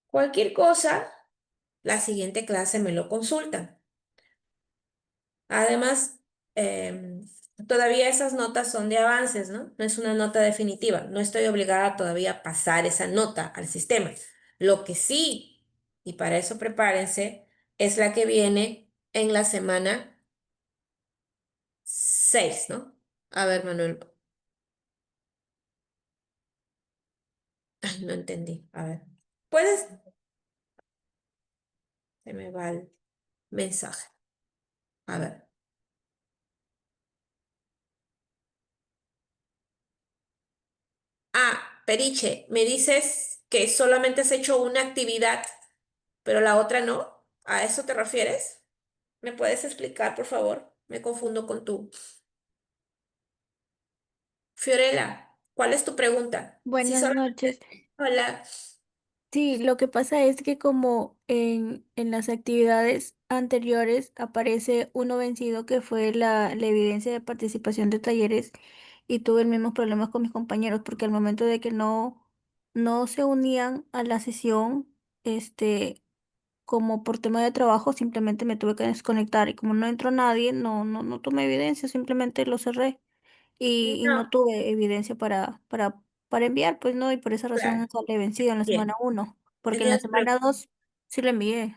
Cualquier cosa, la siguiente clase me lo consultan. Además, todavía esas notas son de avances, ¿no? No es una nota definitiva. No estoy obligada todavía a pasar esa nota al sistema. Lo que sí, y para eso prepárense, es la que viene en la semana 6, ¿no? A ver, Manuel. Ay, no entendí. A ver. ¿Puedes? Se me va el mensaje. A ver. Ah, Periche, me dices que solamente has hecho una actividad, pero la otra no. ¿A eso te refieres? ¿Me puedes explicar, por favor? Me confundo con tú. Fiorella, ¿cuál es tu pregunta? Sí, Buenas noches. solamente. Hola. Sí, lo que pasa es que como en las actividades anteriores aparece uno vencido que fue la evidencia de participación de talleres y tuve el mismo problema con mis compañeros porque al momento de que no se unían a la sesión, como por tema de trabajo, simplemente me tuve que desconectar y como no entró nadie, no tomé evidencia, simplemente lo cerré y no No, tuve evidencia para enviar, pues no, y por esa razón claro. sale vencido en la semana Bien. 1 porque en la Entonces, semana 2 sí lo envié.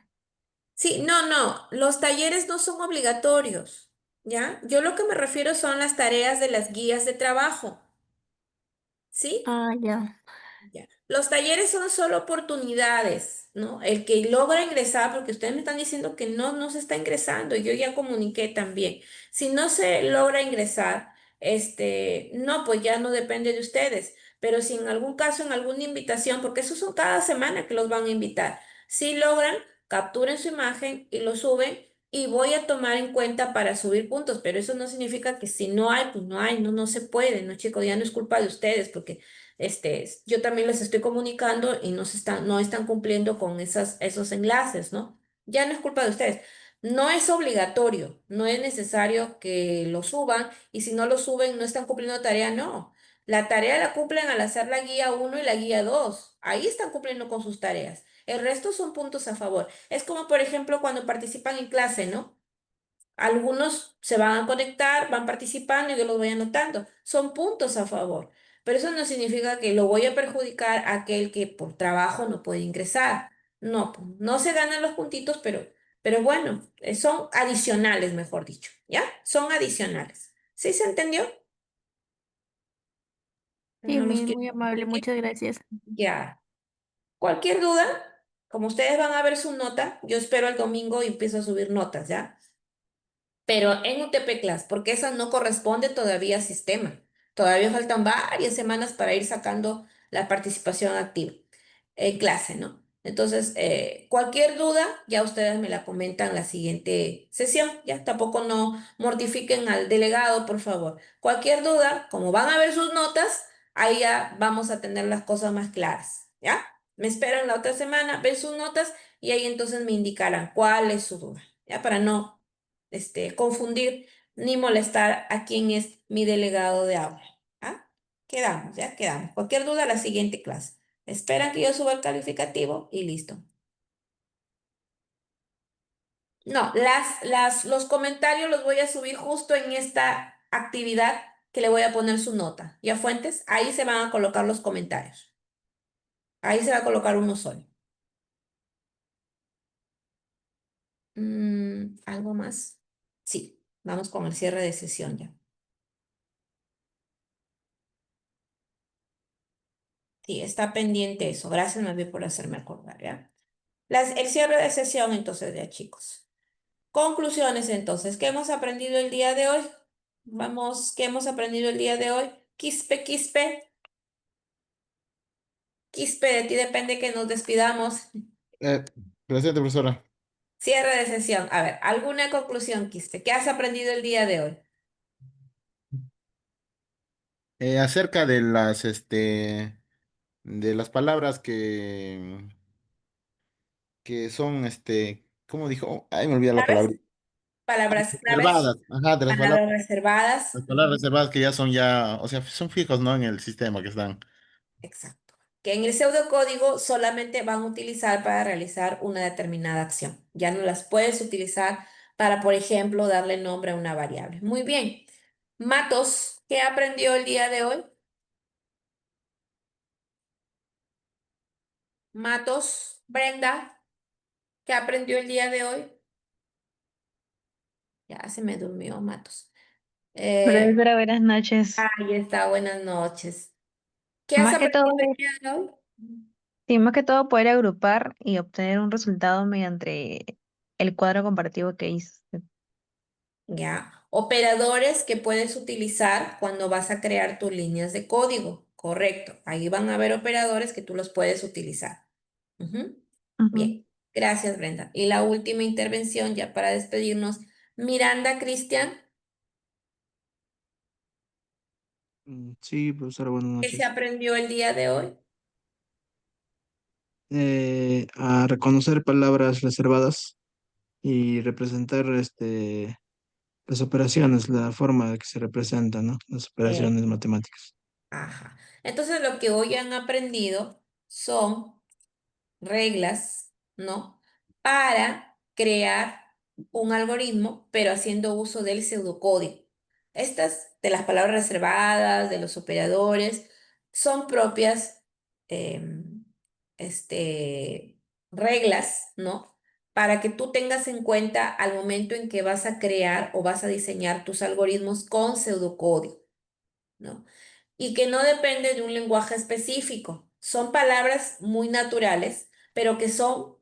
sí, no, no. Los talleres no son obligatorios, ¿ya? Yo lo que me refiero son las tareas de las guías de trabajo, ¿sí? Ah, ya. Ya. Los talleres son solo oportunidades, ¿no? El que logra ingresar, porque ustedes me están diciendo que no se está ingresando, y yo ya comuniqué también. Si no se logra ingresar, no, pues ya no depende de ustedes. Pero si en algún caso, en alguna invitación, porque esos son cada semana que los van a invitar, si logran, capturen su imagen y lo suben. Y voy a tomar en cuenta para subir puntos, pero eso no significa que si no hay, pues no hay, no se puede, ¿no, chicos? Ya no es culpa de ustedes, porque yo también les estoy comunicando y no están cumpliendo con esos enlaces, ¿no? Ya no es culpa de ustedes. No es obligatorio, no es necesario que lo suban y si no lo suben no están cumpliendo tarea, no. La tarea la cumplen al hacer la guía 1 y la guía 2. Ahí están cumpliendo con sus tareas. El resto son puntos a favor. Es como, por ejemplo, cuando participan en clase, ¿no? Algunos se van a conectar, van participando y yo los voy anotando. Son puntos a favor. Pero eso no significa que lo voy a perjudicar a aquel que por trabajo no puede ingresar. No, pues, no se ganan los puntitos, pero bueno, son adicionales, mejor dicho. ¿Ya? Son adicionales. ¿Sí se entendió? Sí, No los quiero muy amable, confundir. muchas gracias. Ya. Cualquier duda, como ustedes van a ver su nota, yo espero el domingo y empiezo a subir notas, ¿ya? Pero en UTP Class, porque esa no corresponde todavía al sistema. Todavía faltan varias semanas para ir sacando la participación activa en clase, ¿no? Entonces, cualquier duda, ya ustedes me la comentan en la siguiente sesión, ya tampoco no mortifiquen al delegado, por favor. Cualquier duda, como van a ver sus notas, ahí ya vamos a tener las cosas más claras, ¿ya? Me esperan la otra semana, ven sus notas y ahí entonces me indicarán cuál es su duda, ¿ya? Para no confundir ni molestar a quien es mi delegado de aula. ¿Ah? Quedamos, ya quedamos. Cualquier duda, la siguiente clase. Esperan que yo suba el calificativo y listo. No, los comentarios los voy a subir justo en esta actividad que le voy a poner su nota. ¿Ya Fuentes? Ahí se van a colocar los comentarios. Ahí se va a colocar uno solo. ¿Algo más? Sí, vamos con el cierre de sesión ya. Sí, está pendiente eso. Gracias, Mavi, por hacerme acordar, ¿ya? El cierre de sesión, entonces, ya, chicos. Conclusiones, entonces. ¿Qué hemos aprendido el día de hoy? Vamos, ¿qué hemos aprendido el día de hoy? Quispe, quispe. Quispe, de ti depende que nos despidamos. Presente, profesora. Cierre de sesión. A ver, ¿alguna conclusión, Quispe? ¿Qué has aprendido el día de hoy? Acerca de las palabras que son, ¿cómo dijo? Ay, me olvidé la ¿Claves? palabra. Palabras claves, Reservadas, ajá, de palabras reservadas. las palabras reservadas que o sea, son fijos, ¿no? En el sistema que están. Exacto. Que en el pseudocódigo solamente van a utilizar para realizar una determinada acción. Ya no las puedes utilizar para, por ejemplo, darle nombre a una variable. Muy bien. Matos, ¿qué aprendió el día de hoy? Matos, Brenda, ¿qué aprendió el día de hoy? Ya se me durmió Matos. Eh, Profesora, buenas noches. ahí está, buenas noches. ¿Qué has Más que todo, aprendido el día de hoy? sí, más que todo poder agrupar y obtener un resultado mediante el cuadro comparativo que hice. Ya. Operadores que puedes utilizar cuando vas a crear tus líneas de código. Correcto. Ahí van a haber operadores que tú los puedes utilizar. Ujú. Ujú. Bien. Gracias, Brenda. Y la última intervención, ya para despedirnos. Miranda, Cristian, Sí, profesora, buenas ¿qué se noches. aprendió el día de hoy? A reconocer palabras reservadas y representar las operaciones, la forma de que se representan, ¿no? Las Eh, operaciones matemáticas. ajá. Entonces, lo que hoy han aprendido son reglas, ¿no? Para crear un algoritmo, pero haciendo uso del pseudocódigo. Estas de las palabras reservadas, de los operadores, son propias em, este, reglas, ¿no? Para que tú tengas en cuenta al momento en que vas a crear o vas a diseñar tus algoritmos con pseudocódigo, ¿no? Y que no depende de un lenguaje específico. Son palabras muy naturales, pero que son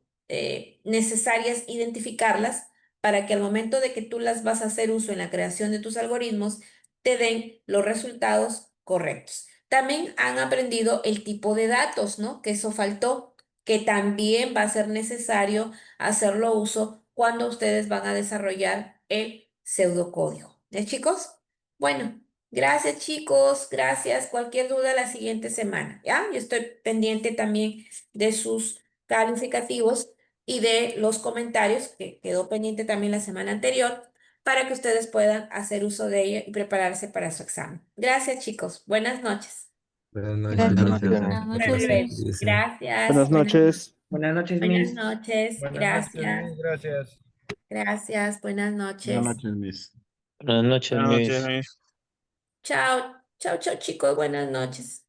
necesarias identificarlas para que al momento de que tú las vas a hacer uso en la creación de tus algoritmos, te den los resultados correctos. También han aprendido el tipo de datos, ¿no? Que eso faltó, que también va a ser necesario hacerlo uso cuando ustedes van a desarrollar el pseudocódigo. ¿Ya, chicos? Bueno. Gracias, chicos. Gracias. Cualquier duda la siguiente semana, ¿ya? Yo estoy pendiente también de sus calificativos y de los comentarios, que quedó pendiente también la semana anterior, para que ustedes puedan hacer uso de ella y prepararse para su examen. Gracias, chicos. Buenas noches. Buenas Buenas noches. Gracias. noches. Buenas Hasta luego. noches. Cuídense. Gracias. Buenas noches. Buenas noches, Buenas Miss. noches. Buenas noches, Gracias. Miss. Gracias. Gracias. Buenas Buenas noches. noches, Miss. Buenas noches, Buenas noches, Miss. Miss. Chao. Chao, chao, chicos. Buenas noches.